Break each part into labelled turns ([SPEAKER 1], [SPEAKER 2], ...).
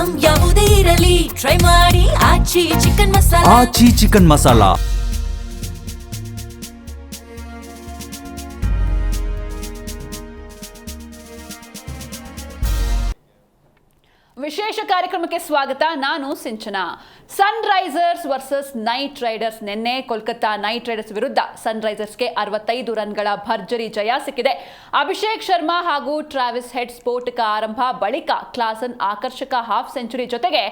[SPEAKER 1] Item ಯಾವುದೇ ಇರಲಿ try ಮಾಡಿ ಆಚಿ ಚಿಕನ್ ಮಸಾಲಾ.
[SPEAKER 2] ಆಚಿ ಚಿಕನ್ ಮಸಾಲಾ.
[SPEAKER 3] ವಿಶೇಷ ಕಾರ್ಯಕ್ರಮಕ್ಕೆ ಸ್ವಾಗತ. ನಾನು ಸಿಂಚನಾ. ಸನ್ ರೈಸರ್ಸ್ ವರ್ಸಸ್ ನೈಟ್ ರೈಡರ್ಸ್. ನಿನ್ನೆ ಕೋಲ್ಕತ್ತಾ ನೈಟ್ ರೈಡರ್ಸ್ ವಿರುದ್ಧ ಸನ್ ರೈಸರ್ಸ್ಗೆ 65 ರನ್ಗಳ ಭರ್ಜರಿ ಜಯ ಸಿಕ್ಕಿದೆ. ಅಭಿಷೇಕ್ ಶರ್ಮಾ ಹಾಗೂ ಟ್ರಾವಿಸ್ ಹೆಡ್ ಸ್ಫೋಟಕ ಆರಂಭ ಬಳಿಕ ಕ್ಲಾಸನ್ ಆಕರ್ಷಕ ಹಾಫ್ ಸೆಂಚುರಿ ಜೊತೆಗೆ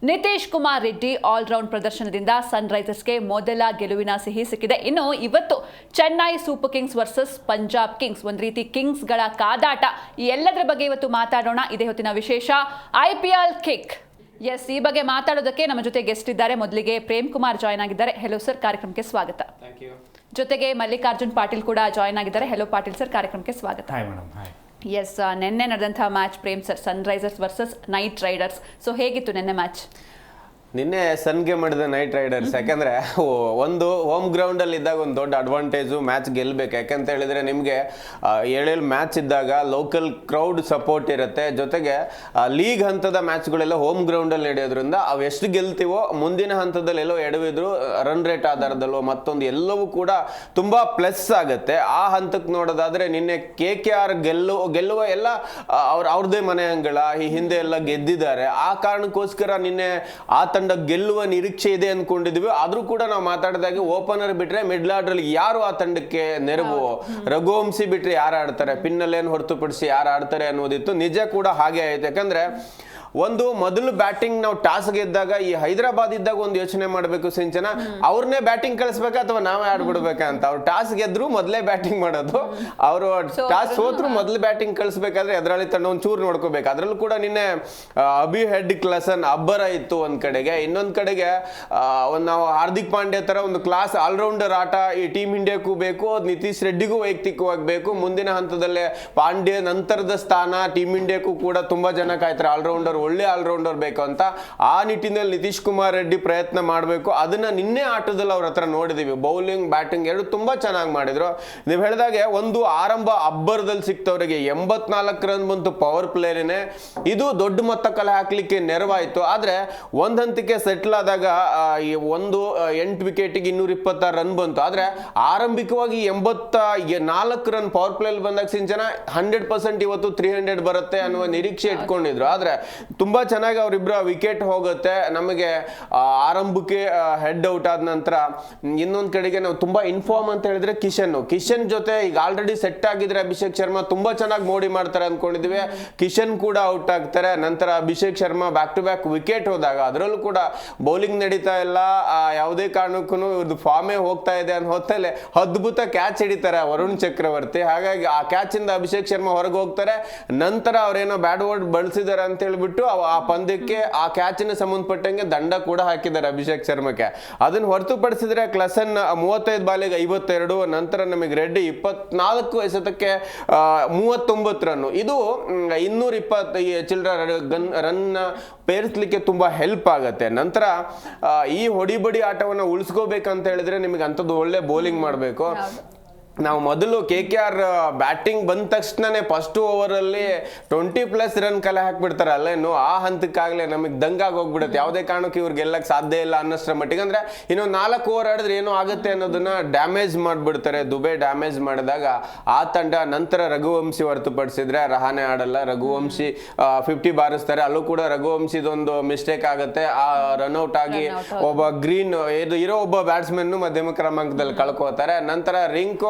[SPEAKER 3] ನಿತೀಶ್ ಕುಮಾರ್ ರೆಡ್ಡಿ ಆಲ್ರೌಂಡ್ ಪ್ರದರ್ಶನದಿಂದ ಸನ್ ರೈಸರ್ಸ್ಗೆ ಮೊದಲ ಗೆಲುವಿನ ಸಿಹಿ ಸಿಕ್ಕಿದೆ. ಇನ್ನು ಇವತ್ತು Chennai super Kings versus Punjab Kings, ಒಂದು ರೀತಿ ಕಿಂಗ್ಸ್ಗಳ ಕಾದಾಟ. ಈ ಎಲ್ಲದರ ಬಗ್ಗೆ ಇವತ್ತು ಮಾತಾಡೋಣ. ಇದೇ ಹೊತ್ತಿನ ವಿಶೇಷ IPL ಕಿಕ್. ಎಸ್, ಈ ಬಗ್ಗೆ ಮಾತಾಡೋದಕ್ಕೆ ನಮ್ಮ ಜೊತೆ ಗೆಸ್ಟ್ ಇದ್ದಾರೆ. ಮೊದಲಿಗೆ ಪ್ರೇಮ್ ಕುಮಾರ್ ಜಾಯ್ನ್ ಆಗಿದ್ದಾರೆ. ಹೆಲೋ ಸರ್, ಕಾರ್ಯಕ್ರಮಕ್ಕೆ ಸ್ವಾಗತ. ಜೊತೆಗೆ ಮಲ್ಲಿಕಾರ್ಜುನ್ ಪಾಟೀಲ್ ಕೂಡ ಜಾಯ್ನ್ ಆಗಿದ್ದಾರೆ. ಹೆಲೋ ಪಾಟೀಲ್ ಸರ್, ಕಾರ್ಯಕ್ರಮಕ್ಕೆ ಸ್ವಾಗತ. ಎಸ್, ನಿನ್ನೆ ನಡೆದಂತಹ match Prem sir, Sunrisers versus Knight Riders. So ಹೇಗಿತ್ತು ನಿನ್ನೆ ಮ್ಯಾಚ್?
[SPEAKER 4] ನಿನ್ನೆ ಸನ್ಗೆ ಮಾಡಿದ ನೈಟ್ ರೈಡರ್ಸ್. ಯಾಕಂದರೆ ಒಂದು ಹೋಮ್ ಗ್ರೌಂಡಲ್ಲಿ ಇದ್ದಾಗ ಒಂದು ದೊಡ್ಡ ಅಡ್ವಾಂಟೇಜು ಮ್ಯಾಚ್ ಗೆಲ್ಲಬೇಕು. ಯಾಕಂತ ಹೇಳಿದರೆ ನಿಮಗೆ 7 ಮ್ಯಾಚ್ ಇದ್ದಾಗ ಲೋಕಲ್ ಕ್ರೌಡ್ ಸಪೋರ್ಟ್ ಇರುತ್ತೆ. ಜೊತೆಗೆ ಲೀಗ್ ಹಂತದ ಮ್ಯಾಚ್ಗಳೆಲ್ಲ ಹೋಮ್ ಗ್ರೌಂಡಲ್ಲಿ ನಡೆಯೋದ್ರಿಂದ ಅವು ಎಷ್ಟು ಗೆಲ್ತೀವೋ ಮುಂದಿನ ಹಂತದಲ್ಲಿ ಎಲ್ಲೋ ಎಡವಿದ್ರು ರನ್ ರೇಟ್ ಆಧಾರದಲ್ಲೋ ಮತ್ತೊಂದು ಎಲ್ಲವೂ ಕೂಡ ತುಂಬ ಪ್ಲಸ್ ಆಗುತ್ತೆ. ಆ ಹಂತಕ್ಕೆ ನೋಡೋದಾದರೆ ನಿನ್ನೆ KKR ಗೆಲ್ಲುವ ಎಲ್ಲ ಅವ್ರದ್ದೇ ಮನೆ ಅಂಗಳ ಈ ಹಿಂದೆ ಎಲ್ಲ ಗೆದ್ದಿದ್ದಾರೆ. ಆ ಕಾರಣಕ್ಕೋಸ್ಕರ ನಿನ್ನೆ ಆ ತಂಡ ಗೆಲ್ಲುವ ನಿರೀಕ್ಷೆ ಇದೆ ಅನ್ಕೊಂಡಿದ್ವಿ. ಆದ್ರೂ ಕೂಡ ನಾವು ಮಾತಾಡಿದಾಗ ಓಪನರ್ ಬಿಟ್ರೆ ಮಿಡ್ಲ್ ಆರ್ಡರ್ ಯಾರು ಆ ತಂಡಕ್ಕೆ ನೆರವು, ರಘುವಂಶಿ ಬಿಟ್ರೆ ಯಾರು ಆಡ್ತಾರೆ, ಪಿನ್ನಲ್ಲೇನು ಹೊರತುಪಡಿಸಿ ಯಾರು ಆಡ್ತಾರೆ ಅನ್ನೋದಿತ್ತು. ನಿಜ ಕೂಡ ಹಾಗೆ ಆಯ್ತು. ಯಾಕಂದ್ರೆ ಒಂದು ಮೊದಲು ಬ್ಯಾಟಿಂಗ್ ನಾವು ಟಾಸ್ ಗೆದ್ದಾಗ ಈ ಹೈದರಾಬಾದ್ ಇದ್ದಾಗ ಒಂದು ಯೋಚನೆ ಮಾಡಬೇಕು ಸಿಂಚನ, ಅವ್ರನ್ನೇ ಬ್ಯಾಟಿಂಗ್ ಕಳಿಸ್ಬೇಕಾ ಅಥವಾ ನಾವೇ ಆಡ್ಬಿಡ್ಬೇಕಾ ಅಂತ. ಅವ್ರು ಟಾಸ್ ಗೆದ್ರು ಮೊದಲೇ ಬ್ಯಾಟಿಂಗ್ ಮಾಡೋದು, ಅವರು ಟಾಸ್ ಸೋತ್ರು ಮೊದಲು ಬ್ಯಾಟಿಂಗ್ ಕಳಿಸ್ಬೇಕಾದ್ರೆ ಎದುರಾಳಿ ತಂಡ ಒಂದು ಚೂರು ನೋಡ್ಕೋಬೇಕು. ಅದ್ರಲ್ಲೂ ಕೂಡ ನಿನ್ನೆ ಅಭಿ ಹೆಡ್ ಕ್ಲಾಸನ್ ಅಬ್ಬರ ಇತ್ತು ಒಂದ್ ಕಡೆಗೆ. ಇನ್ನೊಂದ್ ಕಡೆಗೆ ನಾವು ಹಾರ್ದಿಕ್ ಪಾಂಡ್ಯ ತರ ಒಂದು ಕ್ಲಾಸ್ ಆಲ್ರೌಂಡರ್ ಆಟ ಈ ಟೀಮ್ ಇಂಡಿಯಾಕ್ಕೂ ಬೇಕು, ನಿತೀಶ್ ರೆಡ್ಡಿಗೂ ವೈಯಕ್ತಿಕವಾಗಿ ಬೇಕು. ಮುಂದಿನ ಹಂತದಲ್ಲೇ ಪಾಂಡ್ಯ ನಂತರದ ಸ್ಥಾನ ಟೀಮ್ ಇಂಡಿಯಾಕ್ಕೂ ಕೂಡ ತುಂಬಾ ಜನ ಕಾಯ್ತಾರೆ. ಆಲ್ರೌಂಡರ್, ಒಳ್ಳೆ ಆಲ್ರೌಂಡರ್ ಬೇಕು ಅಂತ. ಆ ನಿಟ್ಟಿನಲ್ಲಿ ನಿತೀಶ್ ಕುಮಾರ್ ರೆಡ್ಡಿ ಪ್ರಯತ್ನ ಮಾಡಬೇಕು. ಅದನ್ನ ನಿನ್ನೆ ಆಟದಲ್ಲಿ ಅವ್ರ ಹತ್ರ ನೋಡಿದೀವಿ. ಬೌಲಿಂಗ್ ಬ್ಯಾಟಿಂಗ್ ಎರಡು ತುಂಬಾ ಚೆನ್ನಾಗಿ ಮಾಡಿದ್ರು. ನೀವು ಹೇಳಿದಾಗೆ ಒಂದು ಆರಂಭ ಅಬ್ಬರದಲ್ಲಿ ಸಿಕ್ತವ್ರಿಗೆ 84 ರನ್ ಬಂತು ಪವರ್ ಪ್ಲೇರೇನೆ. ಇದು ದೊಡ್ಡ ಮೊತ್ತ ಕಲೆ ಹಾಕ್ಲಿಕ್ಕೆ ನೆರವಾಯಿತು. ಆದ್ರೆ ಒಂದ್ ಹಂತಕ್ಕೆ ಸೆಟ್ಲ್ ಆದಾಗ ಈ 8 ವಿಕೆಟಿಗೆ 226 ರನ್ ಬಂತು. ಆದ್ರೆ ಆರಂಭಿಕವಾಗಿ 84 ರನ್ ಪವರ್ ಪ್ಲೇ ಬಂದಾಗ ಸಿಂಚನ 100% ಇವತ್ತು 300 ಬರುತ್ತೆ ಅನ್ನುವ ನಿರೀಕ್ಷೆ ಇಟ್ಕೊಂಡಿದ್ರು. ಆದ್ರೆ ತುಂಬಾ ಚೆನ್ನಾಗಿ ಅವರಿಬ್ರು ವಿಕೆಟ್ ಹೋಗುತ್ತೆ. ನಮಗೆ ಆರಂಭಕ್ಕೆ ಹೆಡ್ ಔಟ್ ಆದ ನಂತರ ಇನ್ನೊಂದ್ ಕಡೆಗೆ ನಾವು ತುಂಬಾ ಇನ್ಫಾರ್ಮ್ ಅಂತ ಹೇಳಿದ್ರೆ ಕಿಶನ್ ಜೊತೆ ಈಗ ಆಲ್ರೆಡಿ ಸೆಟ್ ಆಗಿದ್ರೆ ಅಭಿಷೇಕ್ ಶರ್ಮಾ ತುಂಬಾ ಚೆನ್ನಾಗಿ ಮೋಡಿ ಮಾಡ್ತಾರೆ ಅನ್ಕೊಂಡಿದ್ವಿ. ಕಿಶನ್ ಕೂಡ ಔಟ್ ಆಗ್ತಾರೆ. ನಂತರ Abhishek Sharma back to back wicket ಹೋದಾಗ ಅದರಲ್ಲೂ ಕೂಡ ಬೌಲಿಂಗ್ ನಡೀತಾ ಇಲ್ಲ, ಯಾವುದೇ ಕಾರಣಕ್ಕೂ ಇವ್ರದ್ದು ಫಾರ್ಮೇ ಹೋಗ್ತಾ ಇದೆ ಅನ್ನೋ ಹೊತ್ತಲ್ಲೇ ಅದ್ಭುತ ಕ್ಯಾಚ್ ಹಿಡಿತಾರೆ ವರುಣ್ ಚಕ್ರವರ್ತಿ. ಹಾಗಾಗಿ ಆ ಕ್ಯಾಚ್ ಇಂದ ಅಭಿಷೇಕ್ ಶರ್ಮಾ ಹೊರಗೆ ಹೋಗ್ತಾರೆ. ನಂತರ ಅವ್ರೇನೋ ಬ್ಯಾಡ್ ವರ್ಡ್ ಬಳಸಿದ್ದಾರೆ ಅಂತ ಹೇಳ್ಬಿಟ್ಟು ಆ ಪಂದ್ಯಕ್ಕೆ ಆ ಕ್ಯಾಚಿನ ಸಂಬಂಧಪಟ್ಟಂಗೆ ದಂಡ ಕೂಡ ಹಾಕಿದ್ದಾರೆ ಅಭಿಷೇಕ್ ಶರ್ಮಾಕ್ಕೆ. ಅದನ್ನು ಹೊರತುಪಡಿಸಿದ್ರೆ ಕ್ಲಸನ್ 35 ಬಾಲಿಗೆ 52, ನಂತರ ನಮಗೆ ರೆಡ್ಡಿ 24 ಎಸೆತಕ್ಕೆ 39 ರನ್. ಇದು 220 ಚಿಲ್ಲರ ರನ್ ಪೇರಿಸಲಿಕ್ಕೆ ತುಂಬಾ ಹೆಲ್ಪ್ ಆಗುತ್ತೆ. ನಂತರ ಈ ಹೊಡಿಬಡಿ ಆಟವನ್ನು ಉಳಿಸ್ಕೋಬೇಕಂತ ಹೇಳಿದ್ರೆ ನಿಮಗೆ ಅಂಥದ್ದು ಒಳ್ಳೆ ಬೌಲಿಂಗ್ ಮಾಡಬೇಕು. ನಾವು ಮೊದಲು KKR ಬ್ಯಾಟಿಂಗ್ ಬಂದ ತಕ್ಷಣನೇ ಫಸ್ಟ್ ಓವರ್ ಅಲ್ಲಿ 20+ ರನ್ ಕಲೆ ಹಾಕ್ಬಿಡ್ತಾರೆ ಅಲ್ಲೇನು. ಆ ಹಂತಕ್ಕಾಗಲೇ ನಮಗೆ ದಂಗಾಗಿ ಹೋಗ್ಬಿಡುತ್ತೆ. ಯಾವುದೇ ಕಾರಣಕ್ಕೆ ಇವ್ರು ಗೆಲ್ಲಕ್ಕೆ ಸಾಧ್ಯ ಇಲ್ಲ ಅನ್ನೋಷ್ಟರ ಮಟ್ಟಿಗೆ. ಅಂದ್ರೆ ಇನ್ನೊಂದು 4 ಓವರ್ ಆಡಿದ್ರೆ ಏನೋ ಆಗುತ್ತೆ ಅನ್ನೋದನ್ನ ಡ್ಯಾಮೇಜ್ ಮಾಡಿಬಿಡ್ತಾರೆ. ದುಬೆ ಡ್ಯಾಮೇಜ್ ಮಾಡಿದಾಗ ಆ ತಂಡ ನಂತರ ರಘುವಂಶಿ ಹೊರತುಪಡಿಸಿದ್ರೆ ರಹಾನೆ ಆಡಲ್ಲ. ರಘುವಂಶಿ 50 ಬಾರಿಸ್ತಾರೆ. ಅಲ್ಲೂ ಕೂಡ ರಘುವಂಶಿದೊಂದು ಮಿಸ್ಟೇಕ್ ಆಗುತ್ತೆ. ಆ ರನ್ಔಟ್ ಆಗಿ ಒಬ್ಬ ಗ್ರೀನ್ ಇರೋ ಒಬ್ಬ ಬ್ಯಾಟ್ಸ್ಮನ್ ಮಧ್ಯಮ ಕ್ರಮಾಂಕದಲ್ಲಿ ಕಳ್ಕೋತಾರೆ. ನಂತರ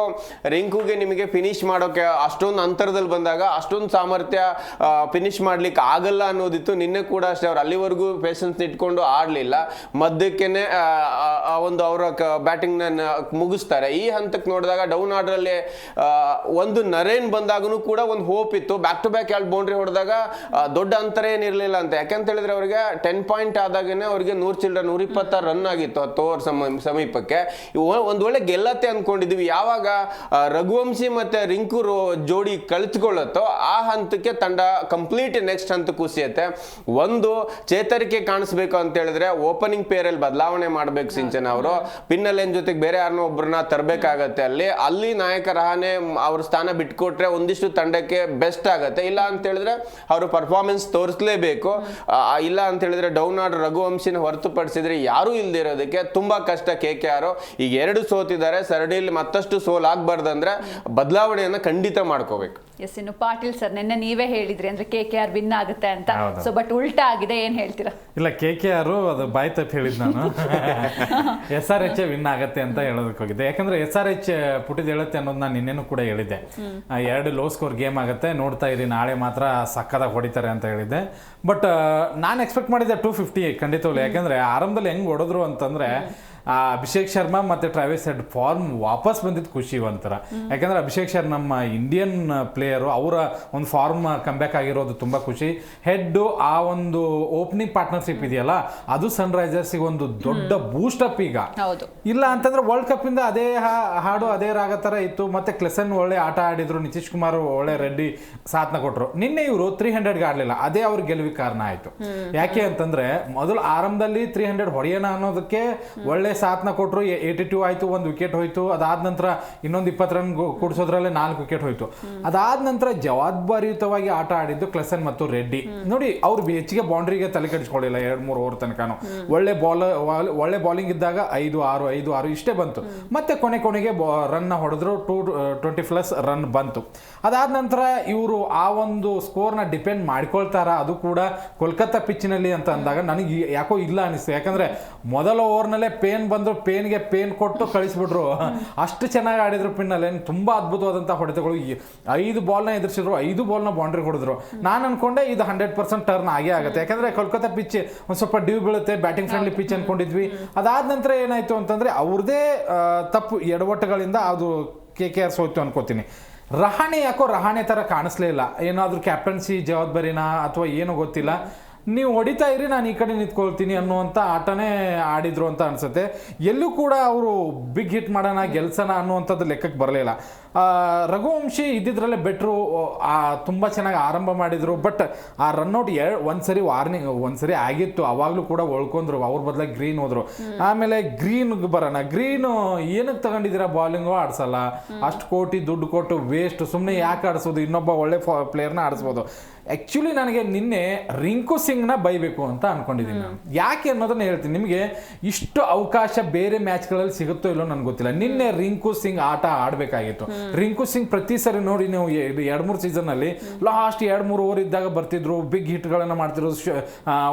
[SPEAKER 4] ರಿಂಕುಗೆ ನಿಮಗೆ ಫಿನಿಶ್ ಮಾಡೋಕೆ ಅಷ್ಟೊಂದು ಅಂತರದಲ್ಲಿ ಬಂದಾಗ ಅಷ್ಟೊಂದು ಸಾಮರ್ಥ್ಯ ಫಿನಿಶ್ ಮಾಡ್ಲಿಕ್ಕೆ ಆಗಲ್ಲ ಅನ್ನೋದಿತ್ತು. ನಿನ್ನೆ ಕೂಡ ಅಷ್ಟೇ, ಅವ್ರು ಅಲ್ಲಿವರೆಗೂ ಪೇಷನ್ಸ್ ಇಟ್ಕೊಂಡು ಆಡ್ಲಿಲ್ಲ. ಮಧ್ಯಕ್ಕೇನೆ ಒಂದು ಅವರ ಬ್ಯಾಟಿಂಗ್ ಮುಗಿಸ್ತಾರೆ. ಈ ಹಂತಕ್ಕೆ ನೋಡಿದಾಗ ಡೌನ್ ಆರ್ಡರ್ ಅಲ್ಲಿ ಒಂದು ನರೇನ್ ಬಂದಾಗೂ ಕೂಡ ಒಂದು ಹೋಪ್ ಇತ್ತು. ಬ್ಯಾಕ್ ಟು ಬ್ಯಾಕ್ 2 ಬೌಂಡ್ರಿ ಹೊಡೆದಾಗ ದೊಡ್ಡ ಅಂತರ ಏನಿರ್ಲಿಲ್ಲ ಅಂತ. ಯಾಕಂತ ಹೇಳಿದ್ರೆ ಅವರಿಗೆ 10 ಪಾಯಿಂಟ್ ಆದಾಗನೇ ಅವರಿಗೆ 126 ರನ್ ಆಗಿತ್ತು 10 ಓವರ್ ಸಮೀಪಕ್ಕೆ. ಒಂದು ಒಳ್ಳೆ ಗೆಲ್ಲತ್ತೆ ಅನ್ಕೊಂಡಿದ್ವಿ. ಯಾವಾಗ ರಘುವಂಶಿ ಮತ್ತೆ ರಿಂಕು ಜೋಡಿ ಕಳಿಸ್ಕೊಳ್ಳುತ್ತೋ ಆ ಹಂತಕ್ಕೆ ತಂಡ ಕಂಪ್ಲೀಟ್ ನೆಕ್ಸ್ಟ್ ಹಂತ ಕುಸಿಯುತ್ತೆ. ಒಂದು ಚೇತರಿಕೆ ಕಾಣಿಸ್ಬೇಕು ಅಂತ ಹೇಳಿದ್ರೆ ಓಪನಿಂಗ್ ಪೇರಲ್ಲಿ ಬದಲಾವಣೆ ಮಾಡ್ಬೇಕು ಸಿಂಚನ ಅವರು. ಪಿನ್ನಲೆನ್ ಜೊತೆಗೆ ಬೇರೆ ಯಾರನ್ನೋ ಒಬ್ಬರನ್ನ ತರಬೇಕಾಗತ್ತೆ. ಅಲ್ಲಿ ನಾಯಕ ರಹಾನೆ ಅವ್ರ ಸ್ಥಾನ ಬಿಟ್ಕೊಟ್ರೆ ಒಂದಿಷ್ಟು ತಂಡಕ್ಕೆ ಬೆಸ್ಟ್ ಆಗತ್ತೆ. ಇಲ್ಲ ಅಂತ ಹೇಳಿದ್ರೆ ಅವರು ಪರ್ಫಾರ್ಮೆನ್ಸ್ ತೋರಿಸಲೇಬೇಕು. ಇಲ್ಲ ಅಂತ ಹೇಳಿದ್ರೆ ಡೌನ್ ಆರ್ಡರ್ ರಘುವಂಶಿನ ಹೊರತುಪಡಿಸಿದ್ರೆ ಯಾರು ಇಲ್ದೇ ಇರೋದಕ್ಕೆ ತುಂಬಾ ಕಷ್ಟ. KKR ಈಗ 2 ಸೋತಿದ್ದಾರೆ, ಸರಣಿಯಲ್ಲಿ ಮತ್ತಷ್ಟು ಸೋಲಾಗಬಾರ್ದಂದ್ರೆ ಬದಲಾವಣೆಯನ್ನ ಖಂಡಿತ ಮಾಡ್ಕೋಬೇಕು.
[SPEAKER 3] ಎಸ್, ಇನ್ನು ಪಾಟೀಲ್ ಸರ್, ನಿನ್ನೆ ನೀವೇ ಹೇಳಿದ್ರಿ ಅಂದ್ರೆ KKR ವಿನ್ ಆಗುತ್ತೆ ಅಂತ. ಸೊ ಬಟ್ ಉಲ್ಟಾ ಆಗಿದೆ, ಏನ್ ಹೇಳ್ತೀರಾ?
[SPEAKER 2] ಇಲ್ಲ, KKR ಅದು ಬಾಯ್ ತಪ್ಪು ಹೇಳಿದ್ ನಾನು. SRH ವಿನ್ ಆಗತ್ತೆ ಅಂತ ಹೇಳೋದಕ್ಕೆ ಹೋಗಿದ್ದೆ. ಯಾಕಂದ್ರೆ SRH ಪುಟಿದ್ ಹೇಳುತ್ತೆ ಅನ್ನೋದು ನಾನು ನಿನ್ನೆನೂ ಕೂಡ ಹೇಳಿದ್ದೆ. 2 ಲೋ ಸ್ಕೋರ್ ಗೇಮ್ ಆಗುತ್ತೆ, ನೋಡ್ತಾ ಇರಿ, ನಾಳೆ ಮಾತ್ರ ಸಕ್ಕದಾಗಿ ಹೊಡಿತಾರೆ ಅಂತ ಹೇಳಿದ್ದೆ. ಬಟ್ ನಾನು ಎಕ್ಸ್ಪೆಕ್ಟ್ ಮಾಡಿದ್ದೆ 250 ಖಂಡಿತವಲ್ಲ. ಯಾಕಂದ್ರೆ ಆರಂಭದಲ್ಲಿ ಹೆಂಗ್ ಹೊಡೆದ್ರು ಅಂತಂದ್ರೆ ಅಭಿಷೇಕ್ ಶರ್ಮಾ ಮತ್ತೆ ಟ್ರಾವಿಸ್ ಹೆಡ್ ಫಾರ್ಮ್ ವಾಪಸ್ ಬಂದಿದ್ದು ಖುಷಿ ಒಂಥರ. ಯಾಕಂದ್ರೆ ಅಭಿಷೇಕ್ ಶರ್ಮಾ ನಮ್ಮ ಇಂಡಿಯನ್ ಪ್ಲೇಯರು, ಅವರ ಒಂದು ಫಾರ್ಮ್ ಕಂಬ್ಯಾಕ್ ಆಗಿರೋದು ತುಂಬಾ ಖುಷಿ. ಹೆಡ್ ಆ ಒಂದು ಓಪನಿಂಗ್ ಪಾರ್ಟ್ನರ್ಶಿಪ್ ಇದೆಯಲ್ಲ, ಅದು ಸನ್ ರೈಸರ್ಸ್ ಒಂದು ದೊಡ್ಡ ಬೂಸ್ಟ್ ಅಪ್ ಈಗ. ಇಲ್ಲ ಅಂತಂದ್ರೆ ವರ್ಲ್ಡ್ ಕಪ್ ಇಂದ ಅದೇ ಹಾಡು ಅದೇ ರಾಗ ತರ ಇತ್ತು. ಮತ್ತೆ ಕ್ಲೆಸನ್ ಒಳ್ಳೆ ಆಟ ಆಡಿದ್ರು, ನಿತೀಶ್ ಕುಮಾರ್ ಒಳ್ಳೆ ರೆಡ್ಡಿ ಸಾಥ್ನ ಕೊಟ್ರು. ನಿನ್ನೆ ಇವರು 300ಗೆ ಆಡ್ಲಿಲ್ಲ, ಅದೇ ಅವ್ರ ಗೆಲುವಿಗೆ ಕಾರಣ ಆಯ್ತು. ಯಾಕೆ ಅಂತಂದ್ರೆ ಮೊದಲು ಆರಂಭದಲ್ಲಿ 300 ಹೊಡೆಯೋಣ ಅನ್ನೋದಕ್ಕೆ ಒಳ್ಳೆ ಸಾಥ್ನ ಕೊಟ್ಟರು. 82 ಆಯ್ತು, 1 ವಿಕೆಟ್ ಹೋಯ್ತು. ಅದಾದ ನಂತರ ಇನ್ನೊಂದು 20 ರನ್ ಕೂಡಿಸೋದ್ರಲ್ಲೇ 4 ವಿಕೆಟ್ ಹೋಯ್ತು. ಅದಾದ ನಂತರ ಜವಾಬ್ದಾರಿಯುತವಾಗಿ ಆಟ ಆಡಿದ್ದು ಕ್ಲೆಸನ್ ಮತ್ತು ರೆಡ್ಡಿ. ನೋಡಿ, ಅವ್ರು ಹೆಚ್ಚಿಗೆ ಬೌಂಡ್ರಿಗೆ ತಲೆ ಕೆಡಿಸ್ಕೊಳ್ಳಿಲ್ಲ 2-3 ಓವರ್ ತನಕನು. ಒಳ್ಳೆ ಬಾಲಿಂಗ್ ಇದ್ದಾಗ 5-6 ಇಷ್ಟೇ ಬಂತು. ಮತ್ತೆ ಕೊನೆಗೆ ರನ್ ಹೊಡೆದ್ರು, 220+ ರನ್ ಬಂತು. ಅದಾದ ನಂತರ ಇವರು ಆ ಒಂದು ಸ್ಕೋರ್ನ ಡಿಪೆಂಡ್ ಮಾಡ್ಕೊಳ್ತಾರ, ಅದು ಕೂಡ ಕೋಲ್ಕತ್ತಾ ಪಿಚ್ನಲ್ಲಿ ಅಂತ ಅಂದಾಗ ನನಗೆ ಯಾಕೋ ಇಲ್ಲ ಅನಿಸ್ತು. ಯಾಕಂದ್ರೆ ಮೊದಲ ಓವರ್ನಲ್ಲೇ ಪೇನ್ ಬಂದ್ರು, ಪೇನ್ಗೆ ಪೇನ್ ಕೊಟ್ಟು ಕಳಿಸ್ಬಿಟ್ರು. ಅಷ್ಟು ಚೆನ್ನಾಗಿ ಆಡಿದ್ರು. ಪಿನ್ನಲ್ಲಿ ತುಂಬಾ ಅದ್ಭುತವಾದಂತಹ ಹೊಡೆತಗಳು. 5 ಬಾಲ್ನ ಎದುರಿಸಿದ್ರು, 5 ಬಾಲ್ನ ಬೌಂಡ್ರಿ ಹೊಡೆದ್ರು. ನಾನು ಅನ್ಕೊಂಡೆ ಇದು 100% ಟರ್ನ್ ಆಗೇ ಆಗುತ್ತೆ. ಯಾಕಂದ್ರೆ ಕೋಲ್ಕತ್ತಾ ಪಿಚ್ ಒಂದ್ ಸ್ವಲ್ಪ ಡ್ಯೂ ಬೀಳುತ್ತೆ, ಬ್ಯಾಟಿಂಗ್ ಫ್ರೆಂಡ್ಲಿ ಪಿಚ್ ಅನ್ಕೊಂಡಿದ್ವಿ. ಅದಾದ ನಂತರ ಏನಾಯ್ತು ಅಂತಂದ್ರೆ ಅವ್ರದೇ ತಪ್ಪು ಎಡವಟ್ಟುಗಳಿಂದ ಅದು KKR ಸೋಯ್ತು ಅನ್ಕೋತೀನಿ. ರಹಾನೆ ತರ ಕಾಣಿಸ್ಲೇ ಇಲ್ಲ. ಏನಾದ್ರೂ ಕ್ಯಾಪ್ಟನ್ಸಿ ಜವಾಬ್ದಾರಿನಾ ಅಥವಾ ಏನೋ ಗೊತ್ತಿಲ್ಲ. ನೀವು ಹೊಡಿತಾ ಇರಿ, ನಾನು ಈ ಕಡೆ ನಿಂತ್ಕೊಳ್ತೀನಿ ಅನ್ನುವಂಥ ಆಟನೇ ಆಡಿದ್ರು ಅಂತ ಅನ್ಸುತ್ತೆ. ಎಲ್ಲೂ ಕೂಡ ಅವರು ಬಿಗ್ ಹಿಟ್ ಮಾಡೋಣ, ಗೆಲ್ಸೋಣ ಅನ್ನುವಂಥದ್ದು ಲೆಕ್ಕಕ್ಕೆ ಬರಲಿಲ್ಲ. ರಘುವಂಶಿ ಇದ್ದಿದ್ರಲ್ಲೇ ಬೆಟ್ರು, ತುಂಬ ಚೆನ್ನಾಗಿ ಆರಂಭ ಮಾಡಿದ್ರು. ಬಟ್ ಆ ರನ್ಔಟ್ ಒಂದ್ಸರಿ ವಾರ್ನಿಂಗ್ ಒಂದ್ಸರಿ ಆಗಿತ್ತು, ಅವಾಗಲೂ ಕೂಡ ಉಳ್ಕೊಂಡ್ರು. ಅವ್ರ ಬದಲಾಗಿ ಗ್ರೀನ್ ಹೋದ್ರು. ಆಮೇಲೆ ಗ್ರೀನ್ಗೆ ಬರೋಣ. ಗ್ರೀನ್ ಏನಕ್ಕೆ ತಗೊಂಡಿದ್ದೀರಾ? ಬಾಲಿಂಗು ಆಡ್ಸಲ್ಲ, ಅಷ್ಟು ಕೋಟಿ ದುಡ್ಡು ಕೊಟ್ಟು ವೇಸ್ಟ್. ಸುಮ್ಮನೆ ಯಾಕೆ ಆಡಿಸೋದು? ಇನ್ನೊಬ್ಬ ಒಳ್ಳೆ ಪ್ಲೇಯರ್ನ ಆಡಿಸ್ಬೋದು. ಆ್ಯಕ್ಚುಲಿ ನನಗೆ ನಿನ್ನೆ ರಿಂಕು ಸಿಂಗ್ನ ಬೈಬೇಕು ಅಂತ ಅನ್ಕೊಂಡಿದ್ದೀನಿ ನಾನು. ಯಾಕೆ ಅನ್ನೋದನ್ನ ಹೇಳ್ತೀನಿ ನಿಮಗೆ. ಇಷ್ಟು ಅವಕಾಶ ಬೇರೆ ಮ್ಯಾಚ್ಗಳಲ್ಲಿ ಸಿಗುತ್ತೋ ಇಲ್ಲೋ ನನಗೆ ಗೊತ್ತಿಲ್ಲ. ನಿನ್ನೆ ರಿಂಕು ಸಿಂಗ್ ಆಟ ಆಡಬೇಕಾಗಿತ್ತು. ರಿಂಕು ಸಿಂಗ್ ಪ್ರತಿ ಸರಿ ನೋಡಿ ನೀವು 2-3 ಸೀಸನ್ನಲ್ಲಿ ಲಾಸ್ಟ್ 2-3 ಓವರ್ ಇದ್ದಾಗ ಬರ್ತಿದ್ರು, ಬಿಗ್ ಹಿಟ್ಗಳನ್ನು ಮಾಡ್ತಿದ್ರು,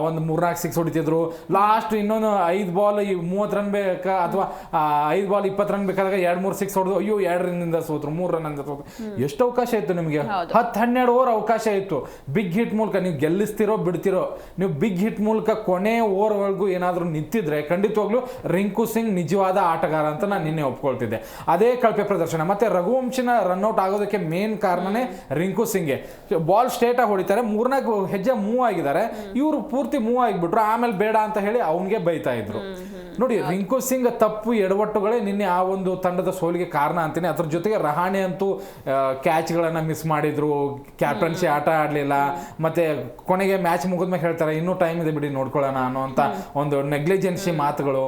[SPEAKER 2] ಒಂದು 3-4 ಸಿಕ್ಸ್ ಹೊಡಿತಿದ್ರು. ಲಾಸ್ಟ್ ಇನ್ನೊಂದು 5 ಬಾಲ್ 30 ರನ್ ಬೇಕಾ ಅಥವಾ 5 ಬಾಲ್ 20 ರನ್ ಬೇಕಾದಾಗ 2-3 ಸಿಕ್ಸ್ ಹೊಡೆದು ಅಯ್ಯೋ 2 ರನ್ನಿಂದ ಸೋತ್ರು, 3 ರನ್ನಿಂದ ಸೋತ್ರು. ಎಷ್ಟು ಅವಕಾಶ ಇತ್ತು ನಿಮಗೆ? 10-12 ಓವರ್ ಅವಕಾಶ ಇತ್ತು. ಬಿಗ್ ಹಿಟ್ ಮೂಲಕ ನೀವು ಗೆಲ್ಲಿಸ್ತಿರೋ ಬಿಡ್ತಿರೋ, ನೀವು ಬಿಗ್ ಹಿಟ್ ಮೂಲಕ ಕೊನೆ ಓವರ್ವರೆಗೂ ಏನಾದರೂ ನಿಂತಿದ್ರೆ ಖಂಡಿತವಾಗ್ಲೂ ರಿಂಕು ಸಿಂಗ್ ನಿಜವಾದ ಆಟಗಾರ ಅಂತ ನಾನು ನಿನ್ನೆ ಒಪ್ಕೊಳ್ತಿದ್ದೆ. ಅದೇ ಕಳಪೆ ಪ್ರದರ್ಶನ. ಮತ್ತೆ ರಘುವಂಶಿನ ರನ್ಔಟ್ ಆಗೋದಕ್ಕೆ ಮೇನ್ ಕಾರಣನೇ ರಿಂಕು ಸಿಂಗ್ಗೆ. ಬಾಲ್ ಸ್ಟ್ರೇಟ್ ಆಗಿ ಹೊಡಿತಾರೆ, 3-4 ಹೆಜ್ಜೆ ಮೂವ್ ಆಗಿದ್ದಾರೆ, ಇವರು ಪೂರ್ತಿ ಮೂವ್ ಆಗಿಬಿಟ್ರು. ಆಮೇಲೆ ಬೇಡ ಅಂತ ಹೇಳಿ ಅವನಿಗೆ ಬೈತಾ ಇದ್ರು. ನೋಡಿ, ರಿಂಕು ಸಿಂಗ್ ತಪ್ಪು ಎಡವಟ್ಟುಗಳೇ ನಿನ್ನೆ ಆ ಒಂದು ತಂಡದ ಸೋಲಿಗೆ ಕಾರಣ ಅಂತೀನಿ. ಅದ್ರ ಜೊತೆಗೆ ರಹಾನೆ ಅಂತೂ ಕ್ಯಾಚ್ಗಳನ್ನು ಮಿಸ್ ಮಾಡಿದ್ರು, ಕ್ಯಾಪ್ಟನ್ಸಿ ಆಟ ಆಡಲಿಲ್ಲ. ಮತ್ತೆ ಕೊನೆಗೆ ಮ್ಯಾಚ್ ಮುಗಿದ್ಮೇಲೆ ಹೇಳ್ತಾರೆ ಇನ್ನೂ ಟೈಮ್ ಇದೆ ಬಿಡಿ ನೋಡ್ಕೊಳ್ಳೋಣ ಅನ್ನೋಂಥ ಒಂದು ನೆಗ್ಲಿಜೆನ್ಸಿ ಮಾತುಗಳು.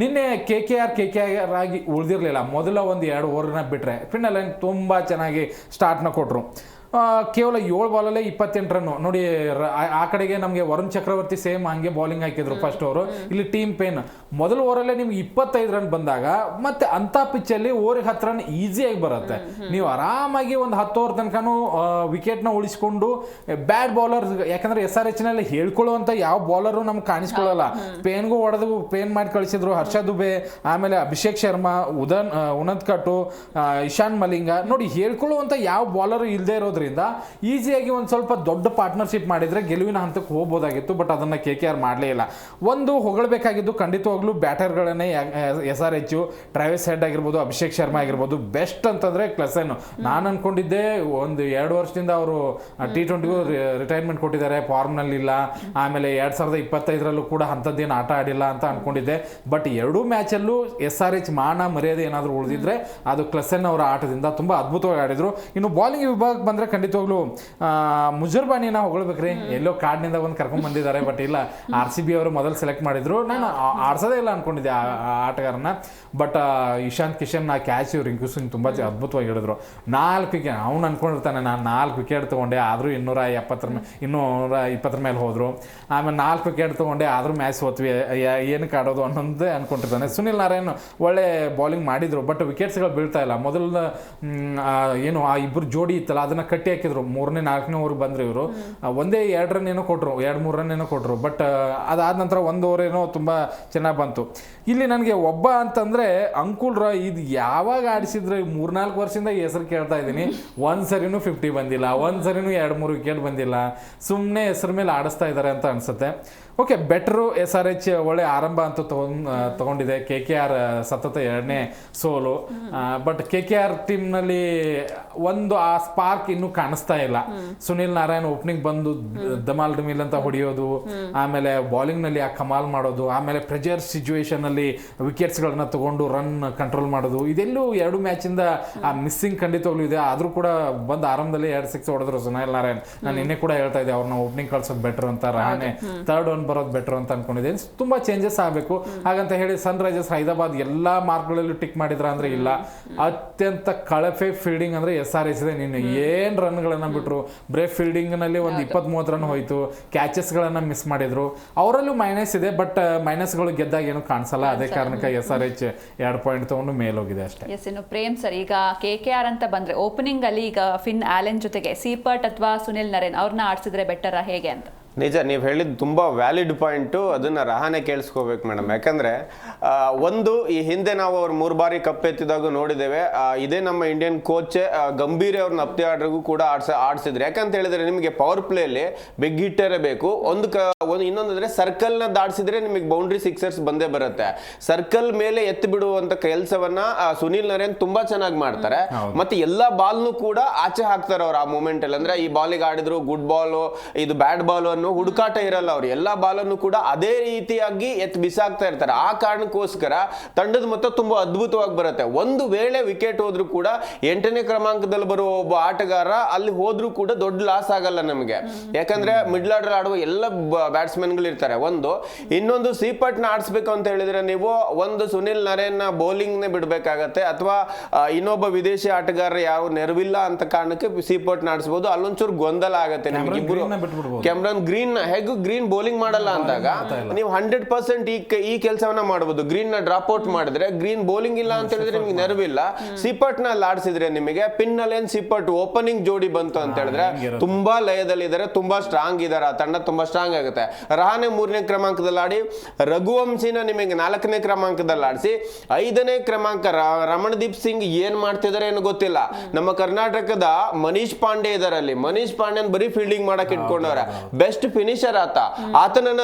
[SPEAKER 2] ನಿನ್ನೆ KKR ಆಗಿ ಉಳಿದಿರಲಿಲ್ಲ. ಮೊದಲ 1-2 ಓವರ್ನ ಬಿಟ್ಟರೆ ಫಿನ್ನಲ್ ತುಂಬ ಚೆನ್ನಾಗಿ ಸ್ಟಾರ್ಟ್ನ ಕೊಟ್ಟರು. ಕೇವಲ 7 ಬಾಲಲ್ಲೇ 28 ರನ್ನು. ನೋಡಿ, ಆ ಕಡೆಗೆ ನಮಗೆ ವರುಣ್ ಚಕ್ರವರ್ತಿ ಸೇಮ್ ಹಂಗೆ ಬೌಲಿಂಗ್ ಹಾಕಿದ್ರು ಫಸ್ಟ್ ಓವರು. ಇಲ್ಲಿ ಟೀಮ್ ಪೇನ್ ಮೊದಲ ಓವರಲ್ಲೇ ನಿಮ್ಗೆ 25 ರನ್ ಬಂದಾಗ ಮತ್ತೆ ಅಂಥ ಪಿಚ್ಚಲ್ಲಿ ಓವರಿಗೆ 10 ರನ್ ಈಸಿಯಾಗಿ ಬರುತ್ತೆ. ನೀವು ಆರಾಮಾಗಿ ಒಂದು 10 ಓವರ್ ತನಕನೂ ವಿಕೆಟ್ನ ಉಳಿಸ್ಕೊಂಡು ಬ್ಯಾಡ್ ಬೌಲರ್, ಯಾಕಂದ್ರೆ SRHನಲ್ಲಿ ಹೇಳ್ಕೊಳ್ಳುವಂಥ ಯಾವ ಬೌಲರು ನಮ್ಗೆ ಕಾಣಿಸ್ಕೊಳ್ಳಲ್ಲ. ಪೇನ್ಗೂ ಹೊಡೆದು ಪೇನ್ ಮಾಡಿ ಕಳಿಸಿದ್ರು. ಹರ್ಷ ದುಬೆ, ಆಮೇಲೆ ಅಭಿಷೇಕ್ ಶರ್ಮಾ, ಉನತ್ ಕಟ್ಟು, ಇಶಾನ್ ಮಲಿಂಗ. ನೋಡಿ, ಹೇಳ್ಕೊಳ್ಳುವಂಥ ಯಾವ ಬೌಲರು ಇಲ್ಲದೆ ಇರೋದು ಇರೋದ್ರಿಂದ ಈಸಿಯಾಗಿ ಒಂದು ಸ್ವಲ್ಪ ದೊಡ್ಡ ಪಾರ್ಟ್ನರ್ಶಿಪ್ ಮಾಡಿದರೆ ಗೆಲುವಿನ ಹಂತಕ್ಕೆ ಹೋಗ್ಬೋದಾಗಿತ್ತು. ಬಟ್ ಅದನ್ನು KKR ಮಾಡಲೇ ಇಲ್ಲ. ಒಂದು ಹೊಗಳಬೇಕಾಗಿದ್ದು ಖಂಡಿತವಾಗ್ಲೂ ಬ್ಯಾಟರ್ಗಳನ್ನೇ SRH, ಟ್ರಾವಿಸ್ ಹೆಡ್ ಆಗಿರ್ಬೋದು, ಅಭಿಷೇಕ್ ಶರ್ಮಾ ಆಗಿರ್ಬೋದು. ಬೆಸ್ಟ್ ಅಂತಂದರೆ ಕ್ಲಸೆನ್. ನಾನು ಅನ್ಕೊಂಡಿದ್ದೆ ಒಂದು 2 ವರ್ಷದಿಂದ ಅವರು T20ಗೂ ರಿಟೈರ್ಮೆಂಟ್ ಕೊಟ್ಟಿದ್ದಾರೆ, ಫಾರ್ಮ್ನಲ್ಲಿಲ್ಲ. ಆಮೇಲೆ 2025ರಲ್ಲೂ ಕೂಡ ಅಂಥದ್ದೇನು ಆಟ ಆಡಿಲ್ಲ ಅಂತ ಅನ್ಕೊಂಡಿದ್ದೆ. ಬಟ್ 2 ಮ್ಯಾಚಲ್ಲೂ SRH ಮಾನ ಮರ್ಯಾದೆ ಏನಾದರೂ ಉಳಿದಿದ್ರೆ ಅದು ಕ್ಲಸೆನ್ ಅವರ ಆಟದಿಂದ ತುಂಬ ಅದ್ಭುತವಾಗಿ ಆಡಿದ್ರು. ಇನ್ನು ಬಾಲಿಂಗ್ ವಿಭಾಗಕ್ಕೆ ಬಂದರೆ ಖಂಡಿತವಾಗ್ಲೂ ಮುಜರ್ಬಾನಿನ ಹೊಗಳ್ಬೇಕ್ರಿ. ಎಲ್ಲೋ ಕಾರ್ಡ್ನಿಂದ ಬಂದು ಕರ್ಕೊಂಡ್ ಬಂದಿದ್ದಾರೆ. ಬಟ್ ಇಲ್ಲ, RCB ಅವರು ಮೊದಲು ಸೆಲೆಕ್ಟ್ ಮಾಡಿದ್ರು. ನಾನು ಆಡ್ಸೋದೇ ಇಲ್ಲ ಅನ್ಕೊಂಡಿದ್ದೆ ಆ ಆಟಗಾರನ. ಬಟ್ ಇಶಾಂತ್ ಕಿಶನ್ ಆ ಕ್ಯಾಚ್ ರಿಂಕು ಸಿಂಗ್ ತುಂಬ ಅದ್ಭುತವಾಗಿ ಹೇಳಿದ್ರು. 4 ವಿಕೆಟ್ ಅವ್ನು ಅನ್ಕೊಂಡಿರ್ತಾನೆ, ನಾನು 4 ವಿಕೆಟ್ ತೊಗೊಂಡೆ ಆದರೂ 220 ಮೇಲೆ ಹೋದರು. ಆಮೇಲೆ 4 ವಿಕೆಟ್ ತೊಗೊಂಡೆ ಆದರೂ ಮ್ಯಾಚ್ ಸೋತ್ವಿ, ಏನಕ್ಕೆ ಆಡೋದು ಅನ್ನೋದೇ ಅನ್ಕೊಂಡಿರ್ತಾನೆ. ಸುನಿಲ್ ನಾರಾಯಣ್ ಒಳ್ಳೆ ಬೌಲಿಂಗ್ ಮಾಡಿದ್ರು, ಬಟ್ ವಿಕೆಟ್ಸ್ಗಳು ಬೀಳ್ತಾ ಇಲ್ಲ. ಮೊದಲ ಏನು ಆ ಇಬ್ಬರು ಜೋಡಿ ಇತ್ತಲ್ಲ, ಅದನ್ನ ಕಟ್ಟಿ ಹಾಕಿದ್ರು. 3ನೇ 4ನೇ ಓವರ್ಗೆ ಬಂದ್ರು ಇವರು. ಒಂದೇ 2 ರನ್ ಏನೋ ಕೊಟ್ಟರು, 2-3 ರನ್ ಏನೋ ಕೊಟ್ಟರು. ಬಟ್ ಅದಾದ ನಂತರ 1 ಓವರ್ ಏನೋ ತುಂಬ ಚೆನ್ನಾಗಿ ಬಂತು. ಇಲ್ಲಿ ನನಗೆ ಒಬ್ಬ ಅಂತಂದರೆ ಅಂಕುಲ್ ರಾಯ್. ಇದು ಯಾವಾಗ ಆಡಿಸಿದ್ರೆ 3-4 ವರ್ಷದಿಂದ ಹೆಸರು ಕೇಳ್ತಾ ಇದ್ದೀನಿ. ಒಂದು ಸರಿನೂ 50 ಬಂದಿಲ್ಲ, ಒಂದು ಸರಿನೂ 2-3 ವಿಕೆಟ್ ಬಂದಿಲ್ಲ. ಸುಮ್ಮನೆ ಹೆಸರು ಮೇಲೆ ಆಡಿಸ್ತಾ ಇದ್ದಾರೆ ಅಂತ ಅನಿಸುತ್ತೆ. ಓಕೆ, ಬೆಟ್ರು SRH ಒಳ್ಳೆ ಆರಂಭ ಅಂತೂ ತಗೊಂಡಿದೆ. KKR ಸತತ 2ನೇ ಸೋಲು. ಬಟ್ KKR ಟೀಮ್ನಲ್ಲಿ ಒಂದು ಆ ಸ್ಪಾರ್ಕ್ ಇನ್ನೂ ಕಾಣಿಸ್ತಾ ಇಲ್ಲ. ಸುನಿಲ್ ನಾರಾಯಣ್ ಓಪನಿಂಗ್ ಬಂದು ಧಮಾಲ್ ಧಮೀಲ್ ಅಂತ ಹೊಡೆಯೋದು, ಆಮೇಲೆ ಬಾಲಿಂಗ್ನಲ್ಲಿ ಆ ಕಮಾಲ್ ಮಾಡೋದು, ಆಮೇಲೆ ಪ್ರೆಜರ್ ಸಿಚುವೇಶನಲ್ಲಿ ವಿಕೆಟ್ಸ್ಗಳನ್ನ ತಗೊಂಡು ರನ್ ಕಂಟ್ರೋಲ್ ಮಾಡೋದು, ಇದೆಲ್ಲೂ 2 ಮ್ಯಾಚಿಂದ ಆ ಮಿಸ್ಸಿಂಗ್ ಖಂಡಿತವಾಗ್ಲೂ ಇದೆ. ಆದರೂ ಕೂಡ ಬಂದು ಆರಂಭದಲ್ಲಿ 2 6 ಹೊಡೆದ್ರು ಸುನಿಲ್ ನಾರಾಯಣ್. ನಾನು ನಿನ್ನೆ ಕೂಡ ಹೇಳ್ತಾ ಇದ್ದೆ, ಅವ್ರನ್ನ ಓಪನಿಂಗ್ ಕಳ್ಸೋದು ಬೆಟರ್ ಅಂತ, ರಹಾನೆ 3rd ಒನ್ ಬರೋದು ಬೆಟರ್ ಅಂತ ಅನ್ಕೊಂಡಿದ್ದೀನಿ. ತುಂಬಾ ಚೇಂಜಸ್ ಆಗಬೇಕು ಹಾಗಂತ ಹೇಳಿ ಸನ್ ರೈಸರ್ಸ್ ಹೈದರಾಬಾದ್ ಎಲ್ಲಾ ಮಾರ್ಕ್ಗಳಲ್ಲೂ ಟಿಕ್ ಮಾಡಿದ್ರ ಅಂದ್ರೆ ಇಲ್ಲ. ಅತ್ಯಂತ ಕಳಪೆ ಫೀಲ್ಡಿಂಗ್ ಅಂದ್ರೆ SRH ಇದೆ. ನಿನ್ನೆ ಏನ್ ರನ್ಗಳನ್ನ ಬಿಟ್ರು, ಬ್ರೇಕ್ ಫೀಲ್ಡಿಂಗ್ ನಲ್ಲಿ ಒಂದು 20-30 ರನ್ ಹೋಯ್ತು, ಕ್ಯಾಚಸ್ ಗಳನ್ನ ಮಿಸ್ ಮಾಡಿದ್ರು. ಅವರಲ್ಲೂ ಮೈನಸ್ ಇದೆ, ಬಟ್ ಮೈನಸ್ಗಳು ಗೆದ್ದಾಗ ಏನು ಕಾಣಿಸಲ್ಲ. ಅದೇ ಕಾರಣಕ್ಕೆ SRH 2 ಪಾಯಿಂಟ್ ತಗೊಂಡು ಮೇಲೋಗಿದೆ ಅಷ್ಟೇ.
[SPEAKER 3] ಎಸ್, ಇನ್ನು ಪ್ರೇಮ್ ಸರ್, ಈಗ KKR ಅಂತ ಬಂದ್ರೆ ಓಪನಿಂಗ್ ಅಲ್ಲಿ ಈಗ ಫಿನ್ ಆಲೆನ್ ಜೊತೆಗೆ ಸೀಪರ್ಟ್ ಅಥವಾ ಸುನಿಲ್ ನರೇನ್ ಅವ್ರನ್ನ ಆಡ್ಸಿದ್ರೆ ಬೆಟರಾ ಹೇಗೆ ಅಂತ?
[SPEAKER 4] ನಿಜ, ನೀವು ಹೇಳಿದ್ದು ತುಂಬ ವ್ಯಾಲಿಡ್ ಪಾಯಿಂಟು. ಅದನ್ನು ರಹಾನೆ ಕೇಳಿಸ್ಕೋಬೇಕು ಮೇಡಮ್. ಯಾಕಂದರೆ ಒಂದು ಈ ಹಿಂದೆ ನಾವು ಅವ್ರು 3 ಬಾರಿ ಕಪ್ ಎತ್ತಿದಾಗ ನೋಡಿದ್ದೇವೆ. ಇದೇ ನಮ್ಮ ಇಂಡಿಯನ್ ಕೋಚ್ ಗಂಭೀರ್ ಅವ್ರನ್ನ ಅಪ್ತಿ ಆಡ್ರಿಗೂ ಕೂಡ ಆಡಿಸಿದ್ರು. ಯಾಕಂತ ಹೇಳಿದ್ರೆ ನಿಮಗೆ ಪವರ್ ಪ್ಲೇಲಿ ಬಿಗ್ ಹಿಟ್ಟರೇ ಬೇಕು. ಇನ್ನೊಂದಂದ್ರೆ ಸರ್ಕಲ್ನ ದಾಟಿಸಿದ್ರೆ ನಿಮಗೆ ಬೌಂಡ್ರಿ ಸಿಕ್ಸರ್ಸ್ ಬಂದೇ ಬರುತ್ತೆ. ಸರ್ಕಲ್ ಮೇಲೆ ಎತ್ತಿ ಬಿಡುವಂತ ಕೆಲಸವನ್ನ ಸುನಿಲ್ ನರೇನ್ ತುಂಬಾ ಚೆನ್ನಾಗಿ ಮಾಡ್ತಾರೆ. ಮತ್ತೆ ಎಲ್ಲಾ ಬಾಲ್ನು ಕೂಡ ಆಚೆ ಹಾಕ್ತಾರೆ ಅವ್ರು ಆ ಮೂಮೆಂಟ್ ಅಲ್ಲಿ. ಅಂದ್ರೆ ಈ ಬಾಲಿಗೆ ಆಡಿದ್ರು ಗುಡ್ ಬಾಲ್, ಇದು ಬ್ಯಾಡ್ ಬಾಲ್ ಅನ್ನೋ ಹುಡುಕಾಟ ಇರಲ್ಲ. ಅವ್ರು ಎಲ್ಲಾ ಬಾಲನ್ನು ಕೂಡ ಅದೇ ರೀತಿಯಾಗಿ ಬಿಸಾಕ್ತಾ ಇರ್ತಾರೆ. ಆ ಕಾರಣಕ್ಕೋಸ್ಕರ ತಂಡದ ಮೊತ್ತ ತುಂಬಾ ಅದ್ಭುತವಾಗಿ ಬರುತ್ತೆ. ಒಂದು ವೇಳೆ ವಿಕೆಟ್ ಹೋದ್ರು ಕೂಡ 8ನೇ ಕ್ರಮಾಂಕದಲ್ಲಿ ಬರುವ ಒಬ್ಬ ಆಟಗಾರ ಅಲ್ಲಿ ಹೋದ್ರು ಕೂಡ ದೊಡ್ಡ ಲಾಸ್ ಆಗಲ್ಲ ನಮಗೆ. ಯಾಕಂದ್ರೆ ಮಿಡ್ಲ್ ಆರ್ಡರ್ ಆಡುವ ಎಲ್ಲ ಬ್ಯಾಟ್ಸ್ಮನ್ ಗಳು ಇರ್ತಾರೆ. ಇನ್ನೊಂದು ಸೀಪರ್ಟ್ ನ ಆಡಿಸ್ಬೇಕು ಅಂತ ಹೇಳಿದ್ರೆ ನೀವು ಒಂದು ಸುನಿಲ್ ನರೇನ್ ನ ಬೌಲಿಂಗ್ ನೇ ಬಿಡ್ಬೇಕಾಗತ್ತೆ, ಅಥವಾ ಇನ್ನೊಬ್ಬ ವಿದೇಶಿ ಆಟಗಾರ ಯಾವ ನೆರವಿಲ್ಲ ಅಂತ ಕಾರಣಕ್ಕೆ ಸೀಪರ್ಟ್ ನ ಆಡಿಸಬಹುದು. ಅಲ್ಲೊಂಚೂರು ಗೊಂದಲ ಆಗತ್ತೆ ನಿಮ್ಗೆ. ಇಬ್ರು ಕ್ಯಾಮ್ರನ್ ಗ್ರೀನ್ ಹೇಗೂ ಗ್ರೀನ್ ಬೌಲಿಂಗ್ ಮಾಡಲ್ಲ ಅಂದಾಗ ನೀವು 100% ಈ ಕೆಲಸವನ್ನ ಮಾಡಬಹುದು. ಗ್ರೀನ್ ನ ಡ್ರಾಪ್ ಔಟ್ ಮಾಡಿದ್ರೆ, ಗ್ರೀನ್ ಬೌಲಿಂಗ್ ಇಲ್ಲ ಅಂತ ಹೇಳಿದ್ರೆ ನಿಮ್ಗೆ ನೆರವಿಲ್ಲ. ಸೀಪರ್ಟ್ ನ ಆಡಿಸಿದ್ರೆ ನಿಮಗೆ ಪಿನ್ ನಲ್ಲಿ ಸೀಪರ್ಟ್ ಓಪನಿಂಗ್ ಜೋಡಿ ಬಂತು ಅಂತ ಹೇಳಿದ್ರೆ ತುಂಬಾ ಲಯದಲ್ಲಿ ಇದಾರೆ, ತುಂಬಾ ಸ್ಟ್ರಾಂಗ್ ಇದಾರೆ. ಆ ತಂಡ ತುಂಬಾ ಸ್ಟ್ರಾಂಗ್ ಆಗುತ್ತೆ. ರಹಾನೆ 3ನೇ ಕ್ರಮಾಂಕದಲ್ಲಿ ಆಡಿ, ರಘುವಂಶಿನ ನಿಮಗೆ 4ನೇ ಕ್ರಮಾಂಕದಲ್ಲಿ ಆಡಿಸಿ, 5ನೇ ಕ್ರಮಾಂಕ ರಮಣದೀಪ್ ಸಿಂಗ್ ಏನ್ ಮಾಡ್ತಿದಾರೆ ಏನು ಗೊತ್ತಿಲ್ಲ. ನಮ್ಮ ಕರ್ನಾಟಕದ ಮನೀಶ್ ಪಾಂಡೆ ಇದಾರೆ ಅಲ್ಲಿ. ಮನೀಶ್ ಪಾಂಡೆನ್ ಬರೀ ಫೀಲ್ಡಿಂಗ್ ಮಾಡಕ್ ಇಟ್ಕೊಂಡವ್ರೆ. ಬೆಸ್ಟ್ ಫಿನಿಶರ್ ಆತನನ್ನ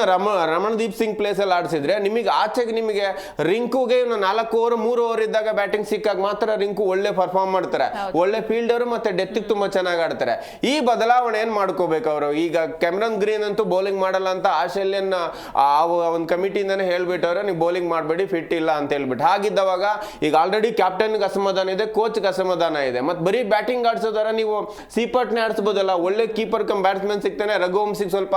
[SPEAKER 4] ರಮಣದೀಪ್ ಸಿಂಗ್ ಪ್ಲೇಸ್ ಅಲ್ಲಿ ಆಡಿಸಿದ್ರೆ ನಿಮಗೆ ಆಚೆಗೆ ನಿಮಗೆ ರಿಂಕುಗೆ 4 ಓವರ್ 3 ಓವರ್ ಇದ್ದಾಗ ಬ್ಯಾಟಿಂಗ್ ಸಿಕ್ಕಾಗ ಮಾತ್ರ ರಿಂಕು ಒಳ್ಳೆ ಪರ್ಫಾರ್ಮ್ ಮಾಡ್ತಾರೆ. ಒಳ್ಳೆ ಫೀಲ್ಡರ್ ಮತ್ತೆ ಡೆತ್ ತುಂಬಾ ಚೆನ್ನಾಗಿ ಆಡ್ತಾರೆ. ಈ ಬದಲಾವಣೆ ಏನ್ ಮಾಡ್ಕೋಬೇಕು ಅವರು. ಈಗ ಕ್ಯಾಮ್ರನ್ ಗ್ರೀನ್ ಅಂತೂ ಬೌಲಿಂಗ್ ಮಾಡಲ್ಲ ಅಂತ ಆಸ್ಟ್ರೇಲಿಯನ್ ಒಂದು ಕಮಿಟಿಯಿಂದಾನೆ ಹೇಳ್ಬಿಟ್ಟವ್ರೆ, ನೀವು ಬೌಲಿಂಗ್ ಮಾಡಬೇಡಿ, ಫಿಟ್ ಇಲ್ಲ ಅಂತ ಹೇಳ್ಬಿಟ್ಟು. ಹಾಗಿದ್ದವಾಗ ಈಗ ಆಲ್ರೆಡಿ ಕ್ಯಾಪ್ಟನ್ಗೆ ಅಸಮಾಧಾನ ಇದೆ, ಕೋಚ್ಗೆ ಅಸಮಾಧಾನ ಇದೆ. ಮತ್ತೆ ಬರೀ ಬ್ಯಾಟಿಂಗ್ ಆಡ್ಸೋದಾರ ನೀವು ಸೀಪರ್ಟ್ನೇ ಆಡಿಸಬಹುದಲ್ಲ. ಒಳ್ಳೆ ಕೀಪರ್ ಕಮ್ ಬ್ಯಾಟ್ಸ್ಮನ್ ಸಿಗ್ತಾನೆ. ರಘುವಂಶಿಗೆ ಸ್ವಲ್ಪ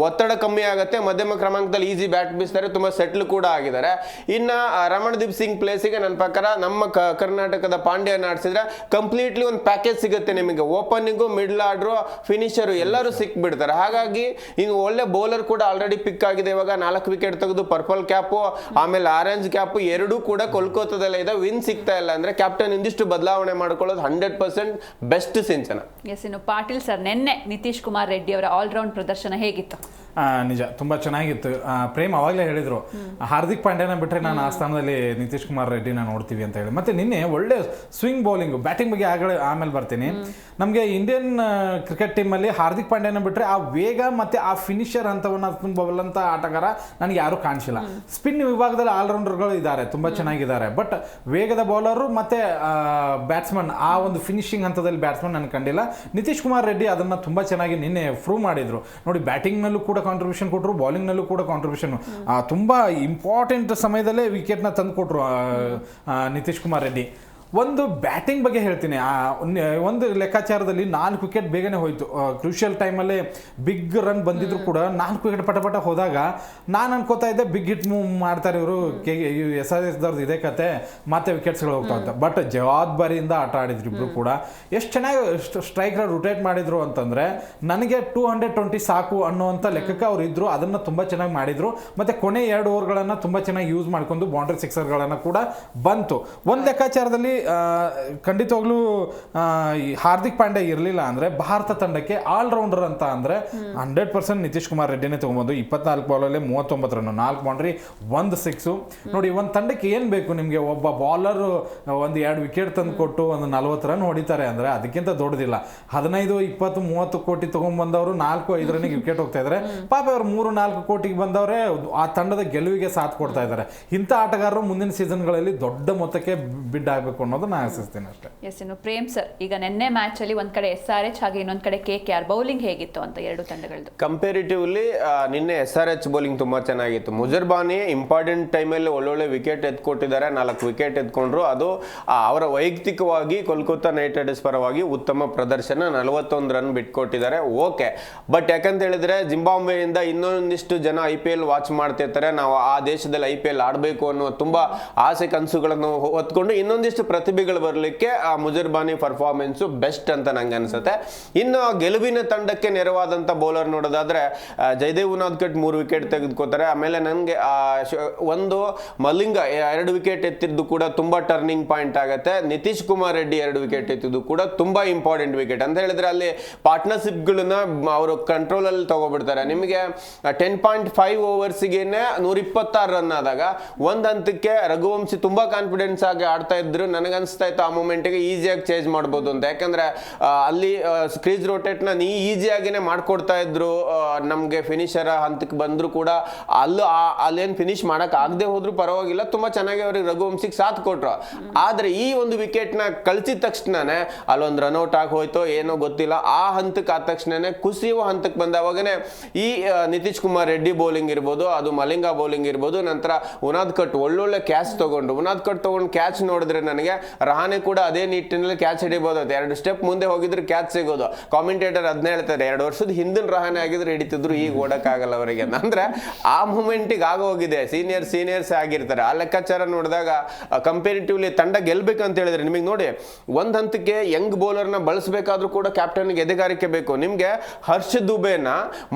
[SPEAKER 4] ಒತ್ತಡ ಕಮ್ಮಿ ಆಗುತ್ತೆ. ಮಧ್ಯಮ ಕ್ರಮಾಂಕದಲ್ಲಿ ಈಸಿ ಬ್ಯಾಟ್ ಬೀಸ್ತಾರೆ, ತುಂಬಾ ಸೆಟ್ಲ್ ಕೂಡ ಆಗಿದ್ದಾರೆ. ಇನ್ನ ರಮಣದೀಪ್ ಸಿಂಗ್ ಪ್ಲೇಸಿಗೆ ನನ್ನ ಪ್ರಕಾರ ನಮ್ಮ ಕರ್ನಾಟಕದ ಪಾಂಡ್ಯನ ಆಡಿಸಿದ್ರೆ ಕಂಪ್ಲೀಟ್ಲಿ ಒಂದು ಪ್ಯಾಕೇಜ್ ಸಿಗುತ್ತೆ ನಿಮಗೆ. ಓಪನಿಂಗು, ಮಿಡ್ಲ್ ಆರ್ಡರ್, ಫಿನಿಷರು ಎಲ್ಲರೂ ಸಿಕ್ಬಿಡ್ತಾರೆ. ಹಾಗಾಗಿ ಇನ್ನು ಒಳ್ಳೆ ಬೌಲರ್ ಕೂಡ ಆಲ್ರೆಡಿ ಪಿಕ್ ಆಗಿದೆ. ಇವಾಗ 4 ವಿಕೆಟ್ ತೆಗೆದು ಪರ್ಪಲ್ ಕ್ಯಾಪು ಆಮೇಲೆ ಆರೆಂಜ್ ಕ್ಯಾಪು ಎರಡೂ ಕೂಡ ಕೋಲ್ಕತ್ತಾದಲ್ಲೇ ಇದೆ. ವಿನ್ ಸಿಗ್ತಾ ಇಲ್ಲ ಅಂದ್ರೆ ಕ್ಯಾಪ್ಟನ್ ಇಂದಿಷ್ಟು ಬದಲಾವಣೆ ಮಾಡ್ಕೊಳ್ಳೋದು 100% ಬೆಸ್ಟ್ ಸಿಂಚನ.
[SPEAKER 3] ಎಸ್, ಇನ್ನು ಪಾಟೀಲ್ ಸರ್, ನಿನ್ನೆ ನಿತೀಶ್ ಕುಮಾರ್ ರೆಡ್ಡಿ ಅವರ ಆಲ್ರೌಂಡ್ ಪ್ರದರ್ಶನ ಹೇಗಿತ್ತು?
[SPEAKER 2] ನಿಜ ತುಂಬಾ ಚೆನ್ನಾಗಿತ್ತು. ಪ್ರೇಮ್ ಅವಾಗಲೇ ಹೇಳಿದ್ರು ಹಾರ್ದಿಕ್ ಪಾಂಡ್ಯನ ಬಿಟ್ರೆ ನಾನು ಆ ಸ್ಥಾನದಲ್ಲಿ ನಿತೀಶ್ ಕುಮಾರ್ ರೆಡ್ಡಿನ ನೋಡ್ತೀವಿ ಅಂತ ಹೇಳಿ. ಮತ್ತೆ ನಿನ್ನೆ ಒಳ್ಳೆ ಸ್ವಿಂಗ್ ಬೌಲಿಂಗ್ ಬ್ಯಾಟಿಂಗ್ ಬಗ್ಗೆ ಆಮೇಲೆ ಬರ್ತೀನಿ. ನಮಗೆ ಇಂಡಿಯನ್ ಕ್ರಿಕೆಟ್ ಟೀಮಲ್ಲಿ ಹಾರ್ದಿಕ್ ಪಾಂಡ್ಯನ ಬಿಟ್ರೆ ಆ ವೇಗ ಮತ್ತೆ ಆ ಫಿನಿಷರ್ ಹಂತವನ್ನ ತುಂಬಬಲ್ಲಂತ ಆಟಗಾರ ನನಗೆ ಯಾರು ಕಾಣಿಸಿಲ್ಲ. ಸ್ಪಿನ್ ವಿಭಾಗದಲ್ಲಿ ಆಲ್ರೌಂಡರ್ಗಳು ಇದ್ದಾರೆ, ತುಂಬಾ ಚೆನ್ನಾಗಿದ್ದಾರೆ. ಬಟ್ ವೇಗದ ಬೌಲರು ಮತ್ತೆ ಬ್ಯಾಟ್ಸ್ಮನ್ ಆ ಒಂದು ಫಿನಿಶಿಂಗ್ ಹಂತದಲ್ಲಿ ಬ್ಯಾಟ್ಸ್ಮನ್ ನನಗೆ ಕಂಡಿಲ್ಲ. ನಿತೀಶ್ ಕುಮಾರ್ ರೆಡ್ಡಿ ಅದನ್ನ ತುಂಬಾ ಚೆನ್ನಾಗಿ ನಿನ್ನೆ ಪ್ರೂವ್ ಮಾಡಿದ್ರು ನೋಡಿ. ಬ್ಯಾಟಿಂಗ್ನಲ್ಲೂ ಕೂಡ ಕಾಂಟ್ರಿಬ್ಯೂಷನ್ ಕೊಟ್ಟರು, ಬೌಲಿಂಗ್ನಲ್ಲೂ ಕೂಡ ಕಾಂಟ್ರಿಬ್ಯೂಷನ್. ತುಂಬಾ ಇಂಪಾರ್ಟೆಂಟ್ ಸಮಯದಲ್ಲೇ ವಿಕೆಟ್ನ ತಂದು ಕೊಟ್ಟರು ನಿತೀಶ್ ಕುಮಾರ್ ರೆಡ್ಡಿ. ಒಂದು ಬ್ಯಾಟಿಂಗ್ ಬಗ್ಗೆ ಹೇಳ್ತೀನಿ. ಒಂದು ಲೆಕ್ಕಾಚಾರದಲ್ಲಿ 4 ವಿಕೆಟ್ ಬೇಗನೆ ಹೋಯಿತು. ಕ್ರೂಷಿಯಲ್ ಟೈಮಲ್ಲಿ ಬಿಗ್ ರನ್ ಬಂದಿದ್ರು ಕೂಡ 4 ವಿಕೆಟ್ ಪಟ ಹೋದಾಗ ನಾನು ಅನ್ಕೋತಾ ಇದ್ದೆ ಬಿಗ್ ಹಿಟ್ ಮೂವ್ ಮಾಡ್ತಾರೆ ಇವರು, SRH ದವ್ರದ್ದು ಇದೇ ಕತೆ, ಮತ್ತೆ ವಿಕೆಟ್ಸ್ಗಳು ಹೋಗ್ತಾ ಅಂತ. ಬಟ್ ಜವಾಬ್ದಾರಿಯಿಂದ ಆಟ ಆಡಿದ್ರು ಇಬ್ರು ಕೂಡ. ಎಷ್ಟು ಚೆನ್ನಾಗಿ ಸ್ಟ್ರೈಕ್ ರೊಟೇಟ್ ಮಾಡಿದ್ರು ಅಂತಂದ್ರೆ ನನಗೆ 220 ಸಾಕು ಅನ್ನೋಂಥ ಲೆಕ್ಕಕ್ಕೆ ಅವ್ರು ಇದ್ರು. ಅದನ್ನ ತುಂಬಾ ಚೆನ್ನಾಗಿ ಮಾಡಿದ್ರು. ಮತ್ತೆ ಕೊನೆ 2 ಓವರ್ಗಳನ್ನ ತುಂಬಾ ಚೆನ್ನಾಗಿ ಯೂಸ್ ಮಾಡ್ಕೊಂಡು ಬೌಂಡ್ರಿ ಸಿಕ್ಸರ್ಗಳನ್ನ ಕೂಡ ಬಂತು. ಒಂದು ಲೆಕ್ಕಾಚಾರದಲ್ಲಿ ಖಂಡಿತವಾಗ್ಲೂ ಹಾರ್ದಿಕ್ ಪಾಂಡ್ಯ ಇರಲಿಲ್ಲ ಅಂದ್ರೆ ಭಾರತ ತಂಡಕ್ಕೆ ಆಲ್ರೌಂಡರ್ ಅಂತ ಅಂದ್ರೆ 100% ನಿತೀಶ್ ಕುಮಾರ್ ರೆಡ್ಡಿನೇ ತಗೊಂಬೋದು. 24 ಬಾಲಲ್ಲಿ 39 ರನ್, 4 ಬೌಂಡ್ರಿ, 1 ಸಿಕ್ಸು. ನೋಡಿ ಒಂದು ತಂಡಕ್ಕೆ ಏನ್ ಬೇಕು ನಿಮ್ಗೆ? ಒಬ್ಬ ಬೌಲರ್ 1-2 ವಿಕೆಟ್ ತಂದು ಕೊಟ್ಟು 40 ರನ್ ಹೊಡಿತಾರೆ ಅಂದ್ರೆ ಅದಕ್ಕಿಂತ ದೊಡ್ಡದಿಲ್ಲ. 15, 20, 30 ಕೋಟಿ ತಗೊಂಡ್ಬಂದವರು 4-5 ರನ್ನಿಗೆ ವಿಕೆಟ್ ಹೋಗ್ತಾ ಇದ್ದಾರೆ. ಪಾಪ ಅವ್ರು 3-4 ಕೋಟಿಗೆ ಬಂದವರೇ ಆ ತಂಡದ ಗೆಲುವಿಗೆ ಸಾಥ್ ಕೊಡ್ತಾ ಇದ್ದಾರೆ. ಇಂಥ ಆಟಗಾರರು ಮುಂದಿನ ಸೀಸನ್ಗಳಲ್ಲಿ ದೊಡ್ಡ ಮೊತ್ತಕ್ಕೆ ಬಿಡ್ ಆಗಬೇಕು ಅನ್ನೋದನ್ನ ಆಶಿಸ್ತೀನಿ ಅಷ್ಟೇ.
[SPEAKER 3] ಎಸ್, ಇನ್ನು ಪ್ರೇಮ್ ಸರ್, ಈಗ ನಿನ್ನೆ ಮ್ಯಾಚ್ ಅಲ್ಲಿ ಒಂದ್ ಕಡೆ SRH ಹಾಗೆ ಇನ್ನೊಂದ್ ಕಡೆ KKR ಬೌಲಿಂಗ್ ಹೇಗಿತ್ತು ಅಂತ ಎರಡು ತಂಡಗಳದ್ದು
[SPEAKER 4] ಕಂಪೇರಿಟಿವ್ಲಿ ನಿನ್ನೆ SRH ಬೌಲಿಂಗ್ ತುಂಬಾ ಚೆನ್ನಾಗಿತ್ತು. ಮುಜರ್ಬಾನಿ ಇಂಪಾರ್ಟೆಂಟ್ ಟೈಮಲ್ಲಿ ಒಳ್ಳೊಳ್ಳೆ ವಿಕೆಟ್ ಎತ್ಕೊಟ್ಟಿದ್ದಾರೆ, 4 ವಿಕೆಟ್ ಎತ್ಕೊಂಡ್ರು. ಅದು ಅವರ ವೈಯಕ್ತಿಕವಾಗಿ ಕೋಲ್ಕತ್ತಾ ನೈಟ್ ರೈಡರ್ಸ್ ಪರವಾಗಿ ಉತ್ತಮ ಪ್ರದರ್ಶನ, 41 ರನ್ ಬಿಟ್ಕೊಟ್ಟಿದ್ದಾರೆ. ಓಕೆ, ಬಟ್ ಯಾಕಂತ ಹೇಳಿದ್ರೆ ಜಿಂಬಾಬ್ವೆಯಿಂದ ಇನ್ನೊಂದಿಷ್ಟು ಜನ IPL ವಾಚ್ ಮಾಡ್ತಿರ್ತಾರೆ. ನಾವು ಆ ದೇಶದಲ್ಲಿ IPL ಆಡಬೇಕು ಅನ್ನೋ ತುಂಬಾ ಆಸೆ ಕನಸುಗಳನ್ನು ಹೊತ್ಕೊಂಡು ಇನ್ನೊಂದಿಷ್ಟು ಪ್ರತಿಭೆಗಳು ಬರಲಿಕ್ಕೆ ಆ ಮುಜರ್ಬಾನಿ ಪರ್ಫಾರ್ಮೆನ್ಸ್ ಬೆಸ್ಟ್ ಅಂತ ನಂಗೆ ಅನ್ಸುತ್ತೆ. ಇನ್ನು ಗೆಲುವಿನ ತಂಡಕ್ಕೆ ನೆರವಾದಂತ ಬೌಲರ್ ನೋಡೋದಾದ್ರೆ ಜಯದೇವ್ ಉನಾದ್ಕಟ್ 3 ವಿಕೆಟ್ ತೆಗೆದುಕೋತಾರೆ. ಆಮೇಲೆ ನನಗೆ ಒಂದು ಮಲಿಂಗ 2 ವಿಕೆಟ್ ಎತ್ತಿದ್ದು ಕೂಡ ತುಂಬಾ ಟರ್ನಿಂಗ್ ಪಾಯಿಂಟ್ ಆಗುತ್ತೆ. ನಿತೀಶ್ ಕುಮಾರ್ ರೆಡ್ಡಿ 2 ವಿಕೆಟ್ ಎತ್ತಿದ್ದು ಕೂಡ ತುಂಬಾ ಇಂಪಾರ್ಟೆಂಟ್ ವಿಕೆಟ್ ಅಂತ ಹೇಳಿದ್ರೆ ಅಲ್ಲಿ ಪಾರ್ಟ್ನರ್ಶಿಪ್ಗಳನ್ನ ಅವರು ಕಂಟ್ರೋಲ್ ಅಲ್ಲಿ ತಗೋಬಿಡ್ತಾರೆ. ನಿಮಗೆ 10.5 ಓವರ್ಸ್ಗೆನೆ 126 ರನ್ ಆದಾಗ ಒಂದ್ ಹಂತಕ್ಕೆ ರಘುವಂಶಿ ತುಂಬಾ ಕಾನ್ಫಿಡೆನ್ಸ್ ಆಗಿ ಆಡ್ತಾ ಇದ್ರು. ನನಗನ್ಸ್ತಾ ಇತ್ತು ಆ ಮೂಮೆಂಟ್ಗೆ ಈಸಿಯಾಗಿ ಚೇಂಜ್ ಮಾಡ್ಬೋದು ಅಂತ. ಯಾಕಂದ್ರೆ ಅಲ್ಲಿ ಕ್ರೀಸ್ ರೋಟೇಟ್ ನ ಈಸಿಯಾಗಿನೇ ಮಾಡ್ಕೊಡ್ತಾ ಇದ್ರು. ನಮ್ಗೆ ಫಿನಿಶರ್ ಹಂತಕ್ಕೆ ಬಂದ್ರು ಕೂಡ ಅಲ್ಲೇನ್ ಫಿನಿಶ್ ಮಾಡಕ್ ಆಗದೆ ಹೋದ್ರು ಪರವಾಗಿಲ್ಲ, ತುಂಬಾ ಚೆನ್ನಾಗಿ ಅವ್ರಿಗೆ ರಘುವಂಶಿಗೆ ಸಾಥ್ ಕೊಟ್ರು. ಆದ್ರೆ ಈ ಒಂದು ವಿಕೆಟ್ ನ ಕಳ್ಸಿದ ತಕ್ಷಣನೇ ಅಲ್ಲೊಂದು ರನ್ಔಟ್ ಆಗಿ ಹೋಯ್ತು ಏನೋ ಗೊತ್ತಿಲ್ಲ. ಆ ಹಂತಕ್ಕೆ ಆದ ತಕ್ಷಣನೇ ಕುಸಿಯುವ ಹಂತಕ್ಕೆ ಬಂದವಾಗನೇ ಈ ನಿತೀಶ್ ಕುಮಾರ್ ರೆಡ್ಡಿ ಬೌಲಿಂಗ್ ಇರ್ಬೋದು, ಅದು ಮಲಿಂಗ ಬೌಲಿಂಗ್ ಇರ್ಬೋದು, ನಂತರ ಉನಾದ್ಕಟ್ ಒಳ್ಳೊಳ್ಳೆ ಕ್ಯಾಚ್ ತಗೊಂಡು ಕ್ಯಾಚ್ ನೋಡಿದ್ರೆ ನನಗೆ ರಹಾನೆ ಕೂಡ ಅದೇ ನಿಟ್ಟಿನಲ್ಲಿ ಕ್ಯಾಚ್ ಹಿಡಿಬಹುದು. 2 ಸ್ಟೆಪ್ ಮುಂದೆ ಹೋಗಿದ್ರೆ ಕ್ಯಾಚ್ ಸಿಗೋದು. ಕಾಮೆಂಟೇಟರ್ ಅದನ್ನ ಹೇಳ್ತಾರೆ, 2 ವರ್ಷದ ಹಿಂದಿನ ರಹಾನೆ ಆಗಿದ್ರೆ ಹಿಡಿತಿದ್ರು, ಈಗ ಓಡಕ್ಕಾಗಲ್ಲ ಅವರಿಗೆ ಅಂದ್ರೆ ಆ ಮೂಮೆಂಟಿಗೆ ಆಗೋಗಿದೆ. ಸೀನಿಯರ್ಸ್ ಆಗಿರ್ತಾರೆ. ಆ ಲೆಕ್ಕಾಚಾರ ನೋಡಿದಾಗ ಕಂಪೇರಿಟಿವ್ಲಿ ತಂಡ ಗೆಲ್ಬೇಕಂತ ಹೇಳಿದ್ರೆ ನಿಮಗೆ ನೋಡಿ ಒಂದ್ ಹಂತಕ್ಕೆ ಯಂಗ್ ಬೌಲರ್ನ ಬಳಸಬೇಕಾದ್ರೂ ಕೂಡ ಕ್ಯಾಪ್ಟನ್ಗೆ ಎದೆಗಾರಿಕೆ ಬೇಕು. ನಿಮ್ಗೆ ಹರ್ಷ್ ದುಬೇನ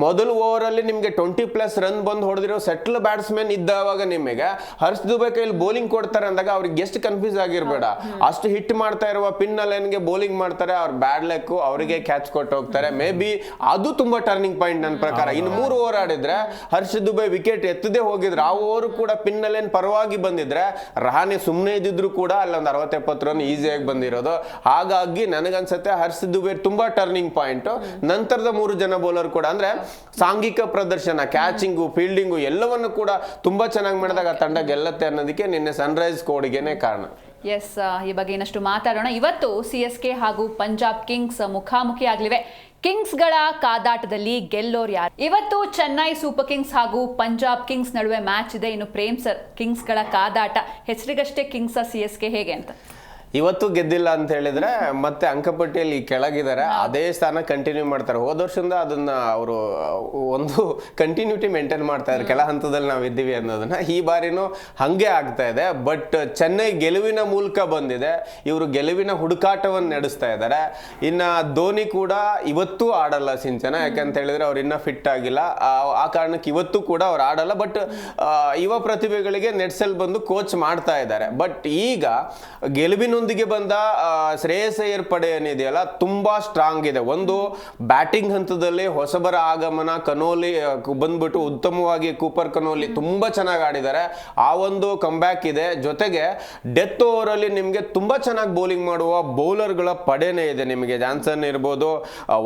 [SPEAKER 4] ಮೊದಲ ಓವರ್ ಅಲ್ಲಿ ನಿಮ್ಗೆ 20+ ರನ್ ಬಂದು ಹೊಡೆದಿರೋ ಸೆಟ್ಲ್ ಬ್ಯಾಟ್ಸ್ಮನ್ ಇದ್ದಾವಾಗ ನಿಮಗೆ ಹರ್ಷ್ ದುಬೆ ಕೈಲಿ ಬೌಲಿಂಗ್ ಕೊಡ್ತಾರೆ ಅಂದಾಗ ಅವ್ರಿಗೆ ಎಷ್ಟು ಕನ್ಫ್ಯೂಸ್ ಆಗಿರ್ಬೇಡ. ಅಷ್ಟು ಹಿಟ್ ಮಾಡ್ತಾ ಇರುವ ಪಿನ್ ಲೈನ್ಗೆ ಬೌಲಿಂಗ್ ಮಾಡ್ತಾರೆ, ಅವ್ರ ಬ್ಯಾಡ್ ಲೆಕ್ ಅವರಿಗೆ ಕ್ಯಾಚ್ ಕೊಟ್ಟು ಹೋಗ್ತಾರೆ. ಮೇ ಬಿ ಅದು ತುಂಬಾ ಟರ್ನಿಂಗ್ ಪಾಯಿಂಟ್ ನನ್ನ ಪ್ರಕಾರ. ಇನ್ನು 3 ಓವರ್ ಆಡಿದ್ರೆ ಹರ್ಷ್ ದುಬೆ ವಿಕೆಟ್ ಎತ್ತದೇ ಹೋಗಿದ್ರೆ ಆ ಓವರ್ ಕೂಡ ಪಿನ್ ಲೈನ್ ಪರವಾಗಿ ಬಂದಿದ್ರೆ ರಹಾನೆ ಸುಮ್ಮನೆ ಇದ್ದಿದ್ರು ಕೂಡ ಅಲ್ಲೊಂದು 60-70 ರನ್ ಈಸಿಯಾಗಿ ಬಂದಿರೋದು. ಹಾಗಾಗಿ ನನಗನ್ಸುತ್ತೆ ಹರ್ಷ್ ದುಬೆ ತುಂಬಾ ಟರ್ನಿಂಗ್ ಪಾಯಿಂಟ್. ನಂತರದ 3 ಜನ ಬೌಲರ್ ಕೂಡ ಅಂದ್ರೆ ಸಾಂಘಿಕ ಪ್ರದರ್ಶನ, ಕ್ಯಾಚಿಂಗು, ಫೀಲ್ಡಿಂಗು ಎಲ್ಲವನ್ನು ಕೂಡ ತುಂಬಾ ಚೆನ್ನಾಗಿ ಮಾಡಿದಾಗ ತಂಡ ಗೆಲ್ಲತ್ತೆ ಅನ್ನೋದಕ್ಕೆ ನಿನ್ನೆ ಸನ್ರೈಸ್ ಕೊಡುಗೆನೇ ಕಾರಣ.
[SPEAKER 3] ಎಸ್, ಈ ಬಗ್ಗೆ ಇನ್ನಷ್ಟು ಮಾತಾಡೋಣ. ಇವತ್ತು CSK ಹಾಗೂ ಪಂಜಾಬ್ ಕಿಂಗ್ಸ್ ಮುಖಾಮುಖಿ ಆಗಲಿವೆ. ಕಿಂಗ್ಸ್ಗಳ ಕಾದಾಟದಲ್ಲಿ ಗೆಲ್ಲೋರು ಯಾರು? ಇವತ್ತು ಚೆನ್ನೈ ಸೂಪರ್ ಕಿಂಗ್ಸ್ ಹಾಗೂ ಪಂಜಾಬ್ ಕಿಂಗ್ಸ್ ನಡುವೆ ಮ್ಯಾಚ್ ಇದೆ. ಇನ್ನು ಪ್ರೇಮ್ ಸರ್, ಕಿಂಗ್ಸ್ಗಳ ಕಾದಾಟ ಹೆಸರಿಗಷ್ಟೇ ಕಿಂಗ್ಸ್ CSK ಹೇಗೆ ಅಂತ?
[SPEAKER 4] ಇವತ್ತು ಗೆದ್ದಿಲ್ಲ ಅಂತ ಹೇಳಿದ್ರೆ ಮತ್ತೆ ಅಂಕಪಟ್ಟಿಯಲ್ಲಿ ಕೆಳಗಿದ್ದಾರೆ, ಅದೇ ಸ್ಥಾನ ಕಂಟಿನ್ಯೂ ಮಾಡ್ತಾರೆ. ಹೋದ ವರ್ಷದಿಂದ ಅದನ್ನ ಅವರು ಒಂದು ಕಂಟಿನ್ಯೂಟಿ ಮೇಂಟೈನ್ ಮಾಡ್ತಾ ಇದ್ದಾರೆ, ಕೆಳ ಹಂತದಲ್ಲಿ ನಾವು ಇದ್ದೀವಿ ಅನ್ನೋದನ್ನ. ಈ ಬಾರಿನೂ ಹಂಗೆ ಆಗ್ತಾ ಇದೆ. ಬಟ್ ಚೆನ್ನೈ ಗೆಲುವಿನ ಮೂಲಕ ಬಂದಿದೆ, ಇವರು ಗೆಲುವಿನ ಹುಡುಕಾಟವನ್ನು ನಡೆಸ್ತಾ ಇದ್ದಾರೆ. ಇನ್ನ ಧೋನಿ ಕೂಡ ಇವತ್ತು ಆಡಲ್ಲ ಸಿಂಚನ, ಯಾಕಂತ ಹೇಳಿದ್ರೆ ಅವ್ರು ಇನ್ನ ಫಿಟ್ ಆಗಿಲ್ಲ. ಆ ಕಾರಣಕ್ಕೆ ಇವತ್ತು ಕೂಡ ಅವ್ರು ಆಡಲ್ಲ. ಬಟ್ ಯುವ ಪ್ರತಿಭೆಗಳಿಗೆ ನೆಟ್ಸಲ್ ಬಂದು ಕೋಚ್ ಮಾಡ್ತಾ ಇದ್ದಾರೆ. ಬಟ್ ಈಗ ಗೆಲುವಿನ ಧೋನಿನೊಂದಿಗೆ ಬಂದ ಶ್ರೇಯಸ್ ಅಯ್ಯರ್ ಪಡೆ ಏನಿದೆಯಲ್ಲ ತುಂಬಾ ಸ್ಟ್ರಾಂಗ್ ಇದೆ. ಒಂದು ಬ್ಯಾಟಿಂಗ್ ಹಂತದಲ್ಲಿ ಹೊಸಬರ ಆಗಮನ, ಕನೋಲಿ ಬಂದ್ಬಿಟ್ಟು ಉತ್ತಮವಾಗಿ ಕೂಪರ್ ಕನೋಲಿ ತುಂಬಾ ಚೆನ್ನಾಗಿ ಆಡಿದ್ದಾರೆ, ಆ ಒಂದು ಕಂಬ್ಯಾಕ್ ಇದೆ. ಜೊತೆಗೆ ಡೆತ್ ಓವರ್ ಅಲ್ಲಿ ನಿಮ್ಗೆ ತುಂಬಾ ಚೆನ್ನಾಗಿ ಬೌಲಿಂಗ್ ಮಾಡುವ ಬೌಲರ್ಗಳ ಪಡೆನೇ ಇದೆ. ನಿಮಗೆ ಜಾನ್ಸನ್ ಇರ್ಬೋದು,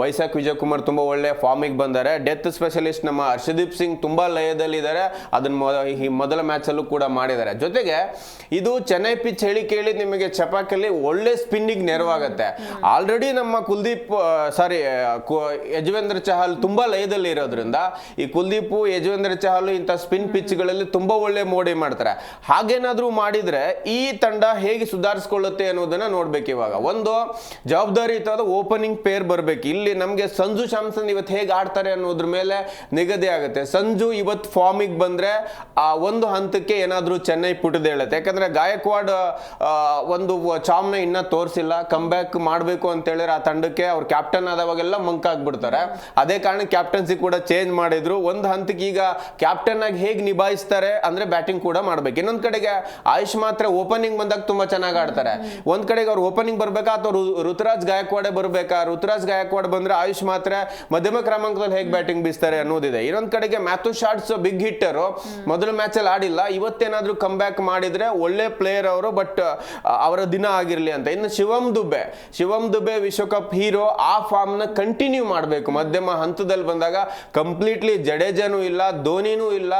[SPEAKER 4] ವೈಸಾಖ್ ವಿಜಯ್ ಕುಮಾರ್ ತುಂಬಾ ಒಳ್ಳೆ ಫಾರ್ಮಿಗೆ ಬಂದ್ದಾರೆ. ಡೆತ್ ಸ್ಪೆಷಲಿಸ್ಟ್ ನಮ್ಮ ಹರ್ಷದೀಪ್ ಸಿಂಗ್ ತುಂಬಾ ಲಯದಲ್ಲಿದ್ದಾರೆ, ಅದನ್ನ ಮೊದಲ ಮ್ಯಾಚ್ ಅಲ್ಲೂ ಕೂಡ ಮಾಡಿದ್ದಾರೆ. ಜೊತೆಗೆ ಇದು ಚೆನ್ನೈ ಪಿಚ್ ಹೇಳಿ ಕೇಳಿ ನಿಮಗೆ ಚಪಾಕಲ್ಲಿ ಒಳ್ಳೆ ಸ್ಪಿನ್ನಿಗೆ ನೆರವಾಗುತ್ತೆ. ಆಲ್ರೆಡಿ ನಮ್ಮ ಯಜುವೇಂದ್ರ ಚಹಲ್ ತುಂಬಾ ಲಯದಲ್ಲಿ ಇರೋದ್ರಿಂದ ಈ ಕುಲ್ದೀಪ್, ಯಜುವೇಂದ್ರ ಚಹಲ್ ಇಂಥ ಸ್ಪಿನ್ ಪಿಚ್ಗಳಲ್ಲಿ ತುಂಬಾ ಒಳ್ಳೆ ಮೋಡಿ ಮಾಡ್ತಾರೆ. ಹಾಗೇನಾದ್ರೂ ಮಾಡಿದ್ರೆ ಈ ತಂಡ ಹೇಗೆ ಸುಧಾರಿಸಿಕೊಳ್ಳುತ್ತೆ ಅನ್ನೋದನ್ನ ನೋಡ್ಬೇಕು. ಇವಾಗ ಒಂದು ಜವಾಬ್ದಾರಿಯುತವಾದ ಓಪನಿಂಗ್ ಪೇರ್ ಬರ್ಬೇಕು. ಇಲ್ಲಿ ನಮ್ಗೆ ಸಂಜು ಸ್ಯಾಮ್ಸನ್ ಇವತ್ತು ಹೇಗೆ ಆಡ್ತಾರೆ ಅನ್ನೋದ್ರ ಮೇಲೆ ನಿಗದಿ ಆಗುತ್ತೆ. ಸಂಜು ಇವತ್ತು ಫಾರ್ಮಿಗೆ ಬಂದ್ರೆ ಆ ಒಂದು ಹಂತಕ್ಕೆ ಏನಾದ್ರೂ ಚೆನ್ನೈ ಪುಟದೇಳುತ್ತೆ. ಯಾಕಂದ್ರೆ ಗಾಯಕ್ವಾಡ್ ಒಂದು ಚಾಮ್ನ ಇನ್ನ ತೋರಿಸಿಲ್ಲ, ಕಮ್ ಬ್ಯಾಕ್ ಮಾಡಬೇಕು ಅಂತ ಹೇಳಿದ್ರೆ ಆ ತಂಡಕ್ಕೆ ಅವ್ರು ಕ್ಯಾಪ್ಟನ್ ಆದವಾಗೆಲ್ಲ ಮಂಕ್ ಆಗ್ಬಿಡ್ತಾರೆ. ಅದೇ ಕಾರಣ ಕ್ಯಾಪ್ಟನ್ಸಿ ಕೂಡ ಚೇಂಜ್ ಮಾಡಿದ್ರು. ಒಂದು ಹಂತಕ್ಕೆ ಈಗ ಕ್ಯಾಪ್ಟನ್ ಆಗಿ ಹೇಗೆ ನಿಭಾಯಿಸ್ತಾರೆ ಅಂದ್ರೆ ಬ್ಯಾಟಿಂಗ್ ಕೂಡ ಮಾಡ್ಬೇಕು. ಇನ್ನೊಂದ್ ಕಡೆಗೆ ಆಯುಷ್ ಮಾತ್ರ ಓಪನಿಂಗ್ ಬಂದಾಗ ತುಂಬಾ ಚೆನ್ನಾಗಿ ಆಡ್ತಾರೆ. ಒಂದ್ ಕಡೆಗೆ ಅವ್ರು ಓಪನಿಂಗ್ ಬರ್ಬೇಕಾ ಅಥವಾ ಋತುರಾಜ್ ಗಾಯಕ್ವಾಡೆ ಬರ್ಬೇಕಾ? ಋತುರಾಜ್ ಗಾಯಕ್ವಾಡ್ ಬಂದ್ರೆ ಆಯುಷ್ ಮಾತ್ರ ಮಧ್ಯಮ ಕ್ರಮಾಂಕದಲ್ಲಿ ಹೇಗೆ ಬ್ಯಾಟಿಂಗ್ ಬೀಸ್ತಾರೆ ಅನ್ನೋದಿದೆ. ಇನ್ನೊಂದ್ ಕಡೆಗೆ ಮ್ಯಾಥ್ಯೂ ಶಾರ್ಟ್ಸ್ ಬಿಗ್ ಹಿಟ್ಟರ್, ಮೊದಲ ಮ್ಯಾಚ್ ಅಲ್ಲಿ ಆಡಿಲ್ಲ, ಇವತ್ತೇನಾದ್ರೂ ಕಮ್ ಬ್ಯಾಕ್ ಮಾಡಿದ್ರೆ ಒಳ್ಳೆ ಪ್ಲೇಯರ್ ಅವರು, ಬಟ್ ಅವರ ದಿನ ಆಗಿರ್ಲಿ ಅಂತ. ಇನ್ನು ಶಿವಮ್ ದುಬೆ ವಿಶ್ವಕಪ್ ಹೀರೋ, ಆ ಫಾರ್ಮ್ ನ ಕಂಟಿನ್ಯೂ ಮಾಡಬೇಕು. ಮಧ್ಯಮ ಹಂತದಲ್ಲಿ ಬಂದಾಗ ಕಂಪ್ಲೀಟ್ಲಿ ಜಡೇಜಾನೂ ಇಲ್ಲ, ಧೋನಿನೂ ಇಲ್ಲ,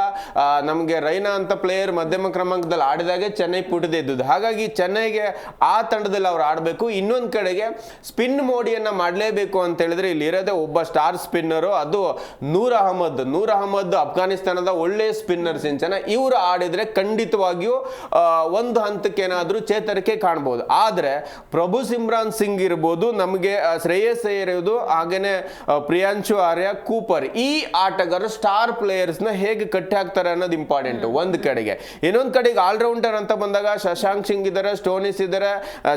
[SPEAKER 4] ನಮಗೆ ರೈನಾ ಅಂತ ಪ್ಲೇಯರ್ ಮಧ್ಯಮ ಕ್ರಮಾಂಕದಲ್ಲಿ ಆಡಿದಾಗೆ ಚೆನ್ನೈ ಪುಟದೇ ಇದ್ದುದು. ಹಾಗಾಗಿ ಚೆನ್ನೈಗೆ ಆ ತಂಡದಲ್ಲಿ ಅವ್ರು ಆಡಬೇಕು. ಇನ್ನೊಂದ್ ಕಡೆಗೆ ಸ್ಪಿನ್ ಮೋಡಿಯನ್ನ ಮಾಡಲೇಬೇಕು ಅಂತ ಹೇಳಿದ್ರೆ ಇಲ್ಲಿ ಇರೋದೇ ಒಬ್ಬ ಸ್ಟಾರ್ ಸ್ಪಿನ್ನರು, ಅದು ನೂರ್ ಅಹಮದ್ ಅಫ್ಘಾನಿಸ್ತಾನದ ಒಳ್ಳೆ ಸ್ಪಿನ್ನರ್ ಸಿಂಚನ. ಇವರು ಆಡಿದ್ರೆ ಖಂಡಿತವಾಗಿಯೂ ಒಂದು ಹಂತಕ್ಕೆ ಏನಾದ್ರೂ ಚೇತರಿಕೆ ಕಾಣಬಹುದು. ಆದ್ರೆ ಪ್ರಭು ಸಿಮ್ರಾನ್ ಸಿಂಗ್ ಇರ್ಬೋದು, ನಮಗೆ ಶ್ರೇಯಸ್ ಅಯ್ಯರ್ ಇರ್ಬೋದು, ಹಾಗೇನೆ ಪ್ರಿಯಾಂಶು ಆರ್ಯ, ಕೂಪರ್, ಈ ಆಟಗಾರರು ಸ್ಟಾರ್ ಪ್ಲೇಯರ್ಸ್ ನ ಹೇಗೆ ಕಟ್ಟಿ ಹಾಕ್ತಾರೆ ಅನ್ನೋದು ಇಂಪಾರ್ಟೆಂಟ್ ಒಂದ್ ಕಡೆಗೆ. ಇನ್ನೊಂದ್ ಕಡೆಗೆ ಆಲ್ರೌಂಡರ್ ಅಂತ ಬಂದಾಗ ಶಶಾಂಕ್ ಸಿಂಗ್ ಇದ್ದಾರೆ, ಸ್ಟೋನಿಸ್ ಇದ್ದಾರೆ,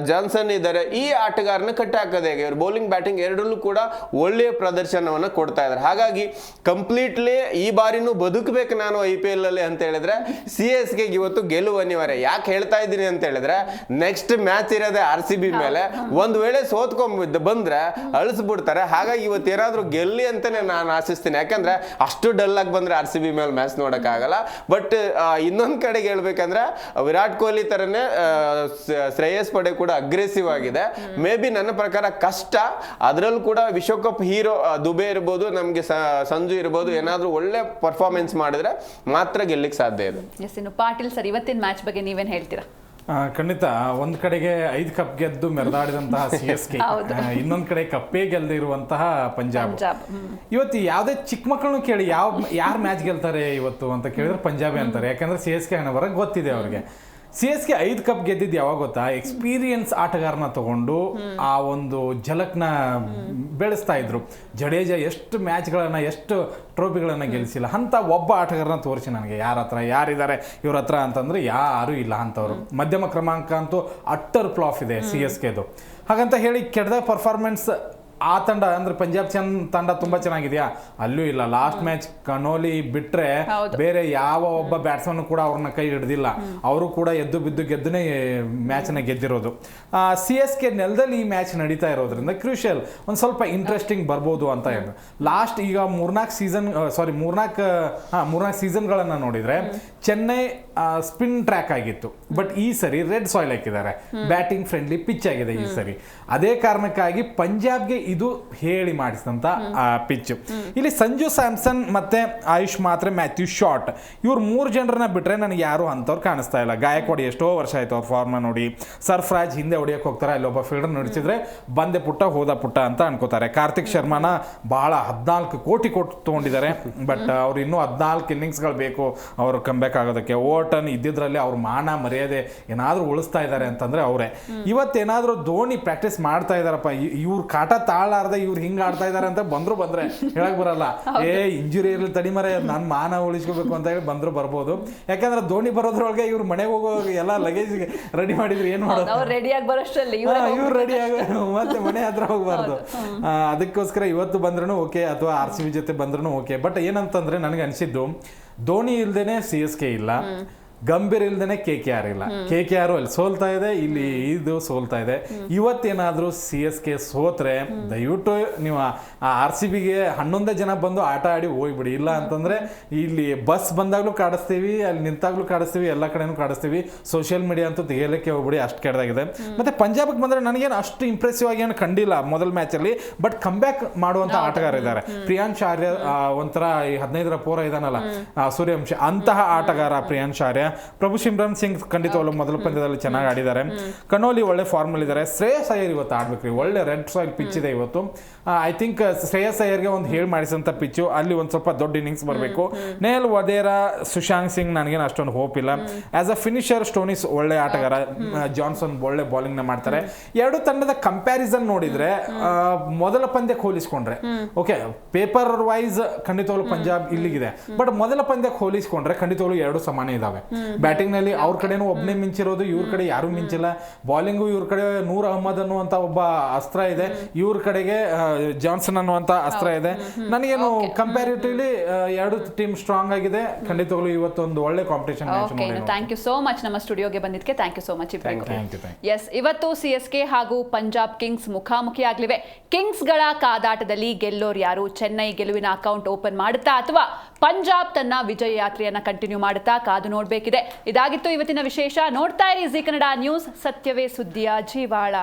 [SPEAKER 4] ಜಾನ್ಸನ್ ಇದ್ದಾರೆ. ಈ ಆಟಗಾರನ ಕಟ್ಟಿ ಹಾಕೋದು ಹೇಗೆ? ಇವರು ಬೌಲಿಂಗ್ ಬ್ಯಾಟಿಂಗ್ ಎರಡರಲ್ಲೂ ಕೂಡ ಒಳ್ಳೆಯ ಪ್ರದರ್ಶನವನ್ನು ಕೊಡ್ತಾ ಇದ್ದಾರೆ. ಹಾಗಾಗಿ ಕಂಪ್ಲೀಟ್ಲಿ ಈ ಬಾರಿನೂ ಬದುಕಬೇಕು ನಾನು IPL ಅಲ್ಲಿ ಅಂತ ಹೇಳಿದ್ರೆ CSK ಇವತ್ತು ಗೆಲುವು ಅನಿವಾರ್ಯ. ಯಾಕೆ ಹೇಳ್ತಾ ಇದ್ದೀನಿ ಅಂತ ಹೇಳಿದ್ರೆ ನೆಕ್ಸ್ಟ್ ಮ್ಯಾಚ್ ಇರೋದೇ RCB ಮೇಲೆ. ಒಂದ್ ವೇಳೆ ಸೋತ್ಕೊಂಡ್ ಬಂದ್ರೆ ಅಳಿಸ್ಬಿಡ್ತಾರೆ. ಹಾಗಾಗಿ ಇವತ್ತು ಏನಾದ್ರೂ ಗೆಲ್ಲಿ ಅಂತಾನೆ ನಾನು ಆಶಿಸ್ತೀನಿ. ಯಾಕಂದ್ರೆ ಅಷ್ಟು ಡಲ್ ಆಗಿ ಬಂದ್ರೆ RCB ಮೇಲೆ ಮ್ಯಾಚ್ ನೋಡಕ್ ಆಗಲ್ಲ. ಬಟ್ ಇನ್ನೊಂದ್ ಕಡೆಗೆ ಹೇಳ್ಬೇಕಂದ್ರೆ ವಿರಾಟ್ ಕೊಹ್ಲಿ ತರನೇ ಶ್ರೇಯಸ್ ಪಡೆ ಕೂಡ ಅಗ್ರೆಸಿವ್ ಆಗಿದೆ. ಮೇ ಬಿ ನನ್ನ ಪ್ರಕಾರ ಕಷ್ಟ. ಅದ್ರಲ್ಲೂ ಕೂಡ ವಿಶ್ವಕಪ್ ಹೀರೋ ದುಬೆ ಇರ್ಬೋದು, ನಮ್ಗೆ ಸಂಜು ಇರ್ಬೋದು, ಏನಾದ್ರೂ ಒಳ್ಳೆ ಪರ್ಫಾರ್ಮೆನ್ಸ್ ಮಾಡಿದ್ರೆ ಮಾತ್ರ ಗೆಲ್ಲಿಕ್ ಸಾಧ್ಯ ಇದೆ.
[SPEAKER 3] ಇನ್ನು ಪಾಟೀಲ್ ಸರ್, ಇವತ್ತಿನ ಮ್ಯಾಚ್ ಬಗ್ಗೆ ನೀವೇನ್ ಹೇಳ್ತೀರಾ?
[SPEAKER 2] ಖಂಡಿತ. ಒಂದ್ ಕಡೆಗೆ 5 ಕಪ್ ಗೆದ್ದು ಮೆರೆದಾಡಿದಂತಹ CSK, ಇನ್ನೊಂದ್ ಕಡೆ ಕಪ್ಪೇ ಗೆಲ್ದಿರುವಂತಹ ಪಂಜಾಬ್. ಇವತ್ತು ಯಾವ್ದೇ ಚಿಕ್ಕ ಮಕ್ಕಳನ್ನು ಕೇಳಿ ಯಾರು ಮ್ಯಾಚ್ ಗೆಲ್ತಾರೆ ಇವತ್ತು ಅಂತ ಕೇಳಿದ್ರೆ ಪಂಜಾಬಿ ಅಂತಾರೆ. ಯಾಕಂದ್ರೆ CSK ಹೊರಗೆ ಗೊತ್ತಿದೆ ಅವ್ರಿಗೆ. CSK 5 ಕಪ್ ಗೆದ್ದಿದ್ದು ಯಾವಾಗ ಗೊತ್ತಾ? ಎಕ್ಸ್ಪೀರಿಯನ್ಸ್ ಆಟಗಾರನ ತಗೊಂಡು ಆ ಒಂದು ಝಲಕ್ನ ಬೆಳೆಸ್ತಾ ಇದ್ರು. ಜಡೇಜಾ ಎಷ್ಟು ಮ್ಯಾಚ್ಗಳನ್ನ, ಎಷ್ಟು ಟ್ರೋಫಿಗಳನ್ನ ಗೆಲ್ಲಿಸಿಲ್ಲ ಅಂತ ಒಬ್ಬ ಆಟಗಾರನ ತೋರಿಸಿ ನನಗೆ. ಯಾರಿದ್ದಾರೆ ಇವ್ರ ಹತ್ರ ಅಂತಂದ್ರೆ ಯಾರು ಇಲ್ಲ ಅಂತವ್ರು. ಮಧ್ಯಮ ಕ್ರಮಾಂಕ ಅಂತೂ ಅಟ್ಟರ್ ಫ್ಲಾಪ್ ಇದೆ CSKದು. ಹಾಗಂತ ಹೇಳಿ ಕೆಟ್ಟದ ಪರ್ಫಾರ್ಮೆನ್ಸ್ ಆ ತಂಡ ಅಂದ್ರೆ ಪಂಜಾಬ್ ತಂಡ ತುಂಬಾ ಚೆನ್ನಾಗಿದೆಯಾ? ಅಲ್ಲೂ ಇಲ್ಲ. ಲಾಸ್ಟ್ ಮ್ಯಾಚ್ ಕನೋಲಿ ಬಿಟ್ರೆ ಬೇರೆ ಯಾವ ಒಬ್ಬ ಬ್ಯಾಟ್ಸ್ಮನ್ ಕೂಡ ಅವ್ರನ್ನ ಕೈ ಹಿಡ್ದಿಲ್ಲ. ಅವರು ಕೂಡ ಎದ್ದು ಬಿದ್ದು ಗೆದ್ದನೇ ಮ್ಯಾಚ್ನ ಗೆದ್ದಿರೋದು. CSK ನೆಲದಲ್ಲಿ ಈ ಮ್ಯಾಚ್ ನಡೀತಾ ಇರೋದ್ರಿಂದ ಕ್ರೂಷಿಯಲ್ ಒಂದ್ ಸ್ವಲ್ಪ ಇಂಟ್ರೆಸ್ಟಿಂಗ್ ಬರ್ಬೋದು ಅಂತ ಹೇಳಿ. ಲಾಸ್ಟ್ ಈಗ ಮೂರ್ನಾಲ್ಕು ಸೀಸನ್ಗಳನ್ನ ನೋಡಿದ್ರೆ ಚೆನ್ನೈ ಸ್ಪಿನ್ ಟ್ರ್ಯಾಕ್ ಆಗಿತ್ತು, ಬಟ್ ಈ ಸರಿ ರೆಡ್ ಸಾಯಿಲ್ ಹಾಕಿದ್ದಾರೆ. ಬ್ಯಾಟಿಂಗ್ ಫ್ರೆಂಡ್ಲಿ ಪಿಚ್ ಆಗಿದೆ ಈ ಸರಿ. ಅದೇ ಕಾರಣಕ್ಕಾಗಿ ಪಂಜಾಬ್ಗೆ ಇದು ಹೇಳಿ ಮಾಡಿಸಿದಂತ ಪಿಚ್. ಇಲ್ಲಿ ಸಂಜು ಸ್ಯಾಮ್ಸನ್ ಮತ್ತೆ ಆಯುಷ್ ಮಾತ್ರ, ಮ್ಯಾಥ್ಯೂ ಶಾರ್ಟ್, ಇವ್ರು 3 ಜನರನ್ನ ಬಿಟ್ರೆ ನನಗೆ ಯಾರು ಅಂತವ್ರು ಕಾಣಿಸ್ತಾ ಇಲ್ಲ. ಗಾಯಕ್ವಾಡ್ ಎಷ್ಟೋ ವರ್ಷ ಆಯ್ತು ಅವ್ರ ಫಾರ್ಮ್ ನೋಡಿ. ಸರ್ಫರಾಜ್ ಹಿಂದೆ ಹೊಡಿಯಕ್ಕೆ ಹೋಗ್ತಾರೆ, ಅಲ್ಲಿ ಒಬ್ಬ ಫೀಲ್ಡರ್ ನಡೆಸಿದ್ರೆ ಬಂದೆ ಪುಟ್ಟ ಹೋದ ಪುಟ್ಟ ಅಂತ ಅನ್ಕೋತಾರೆ. ಕಾರ್ತಿಕ್ ಶರ್ಮಾನ ಬಹಳ 14 ಕೋಟಿ ಕೊಟ್ಟು ತಗೊಂಡಿದ್ದಾರೆ, ಬಟ್ ಅವ್ರು ಇನ್ನೂ 14 ಇನ್ನಿಂಗ್ಸ್ಗಳು ಬೇಕು ಅವರು ಕಂಬ್ಯಾಕ್ ಆಗೋದಕ್ಕೆ. ಓವರ್ಟನ್ ಇದ್ದಿದ್ರಲ್ಲಿ ಅವ್ರ ಮಾನ ಮರ್ಯಾದೆ ಏನಾದ್ರೂ ಉಳಿಸ್ತಾ ಇದ್ದಾರೆ ಅಂತಂದ್ರೆ ಅವರೇ. ಇವತ್ತೇನಾದ್ರೂ ಧೋನಿ ಪ್ರಾಕ್ಟೀಸ್ ಮಾಡ್ತಾ ಇದಾರಪ್ಪ, ಇವ್ರ ಕಾಟ ತಾಳಾರ್ದೆ ಇವ್ರು ಹಿಂಗ ಆಡ್ತಾ ಇದಾರೆ ಅಂತ ಬಂದ್ರೆ ಹೇಳಕ್ ಬರಲ್ಲ. ಇಂಜುರಿ ಇರ್ಲಿ ತಡಿಮರೆ, ನಾನು ಮಾನ ಉಳಿಸ್ಕೋಬೇಕು ಅಂತ ಹೇಳಿ ಬರ್ಬೋದು. ಯಾಕಂದ್ರೆ ಧೋನಿ ಬರೋದ್ರೊಳಗೆ ಇವ್ರು ಮನೆಗೆ ಹೋಗೋ ಎಲ್ಲ ಲಗೇಜ್ ರೆಡಿ ಮಾಡಿದ್ರು. ಏನ್ ಮಾಡೋದು, ಇವ್ರು ರೆಡಿ ಆಗ ಮತ್ತೆ ಮನೆ ಹತ್ರ ಹೋಗ್ಬಾರ್ದು. ಅದಕ್ಕೋಸ್ಕರ ಇವತ್ತು ಬಂದ್ರೂ ಓಕೆ, ಅಥವಾ RCB ಜೊತೆ ಬಂದ್ರೂ ಓಕೆ. ಬಟ್ ಏನಂತಂದ್ರೆ ನನಗೆ ಅನಿಸಿದ್ದು, ಧೋನಿ ಇಲ್ದೇನೆ CSK ಇಲ್ಲ, ಗಂಭೀರ್ ಇಲ್ದೇನೆ KKR ಇಲ್ಲ. KKR ಅಲ್ಲಿ ಸೋಲ್ತಾ ಇದೆ, ಇಲ್ಲಿ ಇದು ಸೋಲ್ತಾ ಇದೆ. ಇವತ್ತೇನಾದ್ರೂ CSK ಸೋತ್ರೆ ದಯವಿಟ್ಟು ನೀವು RCBಗೆ 11 ಜನ ಬಂದು ಆಟ ಆಡಿ ಹೋಗ್ಬಿಡಿ. ಇಲ್ಲ ಅಂತಂದ್ರೆ ಇಲ್ಲಿ ಬಸ್ ಬಂದಾಗ್ಲೂ ಕಾಡಿಸ್ತೀವಿ, ಅಲ್ಲಿ ನಿಂತಾಗ್ಲೂ ಕಾಡಿಸ್ತೀವಿ, ಎಲ್ಲ ಕಡೆನೂ ಕಾಡಿಸ್ತೀವಿ. ಸೋಷಿಯಲ್ ಮೀಡಿಯಾ ಅಂತೂ ತೆಗಿಯಲಿಕ್ಕೆ ಹೋಗ್ಬಿಡಿ, ಅಷ್ಟು ಕೆಟ್ಟದಾಗಿದೆ. ಮತ್ತೆ ಪಂಜಾಬ್ಗೆ ಬಂದ್ರೆ ನನಗೇನು ಅಷ್ಟು ಇಂಪ್ರೆಸಿವ್ ಆಗಿ ಏನು ಕಂಡಿಲ್ಲ ಮೊದಲ ಮ್ಯಾಚ್ ಅಲ್ಲಿ, ಬಟ್ ಕಮ್ ಬ್ಯಾಕ್ ಮಾಡುವಂತ ಆಟಗಾರ ಇದ್ದಾರೆ. ಪ್ರಿಯಾಂಶ್ ಆರ್ಯ ಒಂಥರ ಈ 15ರ ಪೋರ ಇದಾನಲ್ಲ ಸೂರ್ಯವಂಶಿ, ಅಂತಹ ಆಟಗಾರ ಪ್ರಿಯಾಂಶ್ ಆರ್ಯ. ಪ್ರಭು ಸಿಮ್ರನ್ ಸಿಂಗ್ ಖಂಡಿತವಾಗ್ಲೂ ಮೊದಲ ಪಂದ್ಯದಲ್ಲಿ ಚೆನ್ನಾಗಿ ಆಡಿದ್ದಾರೆ. ಕನೋಲಿ ಒಳ್ಳೆ ಫಾರ್ಮ್ ಅಲ್ಲಿ ಇದ್ದಾರೆ. ಶ್ರೇಯಸ್ ಅಯ್ಯರ್ ಇವತ್ತು ಆಡ್ಬೇಕ್ರಿ, ಒಳ್ಳೆ ರೆಡ್ ಸಾಯಿಲ್ ಪಿಚ್ ಇದೆ ಇವತ್ತು. ಐ ಥಿಂಕ್ ಶ್ರೇಯಸ್ ಅಯ್ಯರ್ಗೆ ಒಂದು ಹೇಳಿ ಮಾಡಿಸಂತ ಪಿಚ್ಚು, ಅಲ್ಲಿ ಒಂದು ಸ್ವಲ್ಪ ದೊಡ್ಡ ಇನ್ನಿಂಗ್ಸ್ ಬರಬೇಕು. ನೇಲ್ ವದೇರಾ, ಸುಶಾಂತ್ ಸಿಂಗ್ ನನಗೇನು ಅಷ್ಟೊಂದು ಹೋಪ್ ಇಲ್ಲ. ಆಸ್ ಅ ಫಿನಿಷರ್ ಸ್ಟೋನಿಸ್ ಒಳ್ಳೆ ಆಟಗಾರ, ಜಾನ್ಸನ್ ಒಳ್ಳೆ ಬೌಲಿಂಗ್ ನ ಮಾಡ್ತಾರೆ. ಎರಡು ತಂಡದ ಕಂಪ್ಯಾರಿಸನ್ ನೋಡಿದ್ರೆ ಮೊದಲ ಪಂದ್ಯಕ್ಕೆ ಹೋಲಿಸ್ಕೊಂಡ್ರೆ ಓಕೆ, ಪೇಪರ್ ವೈಸ್ ಖಂಡಿತವಾಗ್ಲೂ ಪಂಜಾಬ್ ಇಲ್ಲಿಗಿದೆ, ಬಟ್ ಮೊದಲ ಪಂದ್ಯಕ್ಕೆ ಹೋಲಿಸ್ಕೊಂಡ್ರೆ ಖಂಡಿತವಾಗ್ಲೂ ಎರಡು ಸಮಾನ ಇದಾವೆ. ಬ್ಯಾಟಿಂಗ್ ನಲ್ಲಿ ಅವ್ರ ಕಡೆನೂ ಒಬ್ಬನೇ ಮಿಂಚಿರೋದು, ಇವ್ರ ಕಡೆ ಯಾರು ಮಿಂಚಿಲ್ಲ. ಬೌಲಿಂಗು ಇವ್ರ ಕಡೆ ನೂರ್ ಅಹಮದ್ ಅನ್ನುವಂತ ಒಬ್ಬ ಅಸ್ತ್ರ ಇದೆ, ಇವ್ರ ಕಡೆಗೆ ಜಾನ್ಸನ್ ಅನ್ನುವಂತ ಅಸ್ತ್ರ ಇದೆ. ನನಗೇನು ಕಂಪ್ಯಾರಿಟಿವ್ಲಿ ಎರಡು ಟೀಮ್ ಸ್ಟ್ರಾಂಗ್ ಆಗಿದೆ. ಖಂಡಿತವಾಗ್ಲೂ ಇವತ್ತೊಂದು ಒಳ್ಳೆ competition match.
[SPEAKER 3] Thank you so much ನಮ್ಮ ಸ್ಟುಡಿಯೋಗೆ ಬಂದಿದ್ದಕ್ಕೆ. Thank you so much. Yes, ಇವತ್ತು CSK ಹಾಗೂ ಪಂಜಾಬ್ ಕಿಂಗ್ಸ್ ಮುಖಾಮುಖಿ ಆಗ್ಲಿವೆ. ಕಿಂಗ್ಸ್ಗಳ ಕಾದಾಟದಲ್ಲಿ ಗೆಲ್ಲೋರು ಯಾರು? ಚೆನ್ನೈ ಗೆಲುವಿನ ಅಕೌಂಟ್ ಓಪನ್ ಮಾಡುತ್ತಾ ಅಥವಾ ಪಂಜಾಬ್ ತನ್ನ ವಿಜಯ ಯಾತ್ರೆಯನ್ನ ಕಂಟಿನ್ಯೂ ಮಾಡುತ್ತಾ? ಕಾದು ನೋಡಬೇಕಿದೆ. ಇದಾಗಿತ್ತು ಇವತ್ತಿನ ವಿಶೇಷ. ನೋಡ್ತಾ ಇರಿ ಜೀ ಕನ್ನಡ ನ್ಯೂಸ್, ಸತ್ಯವೇ ಸುದ್ದಿಯ ಜೀವಾಳ.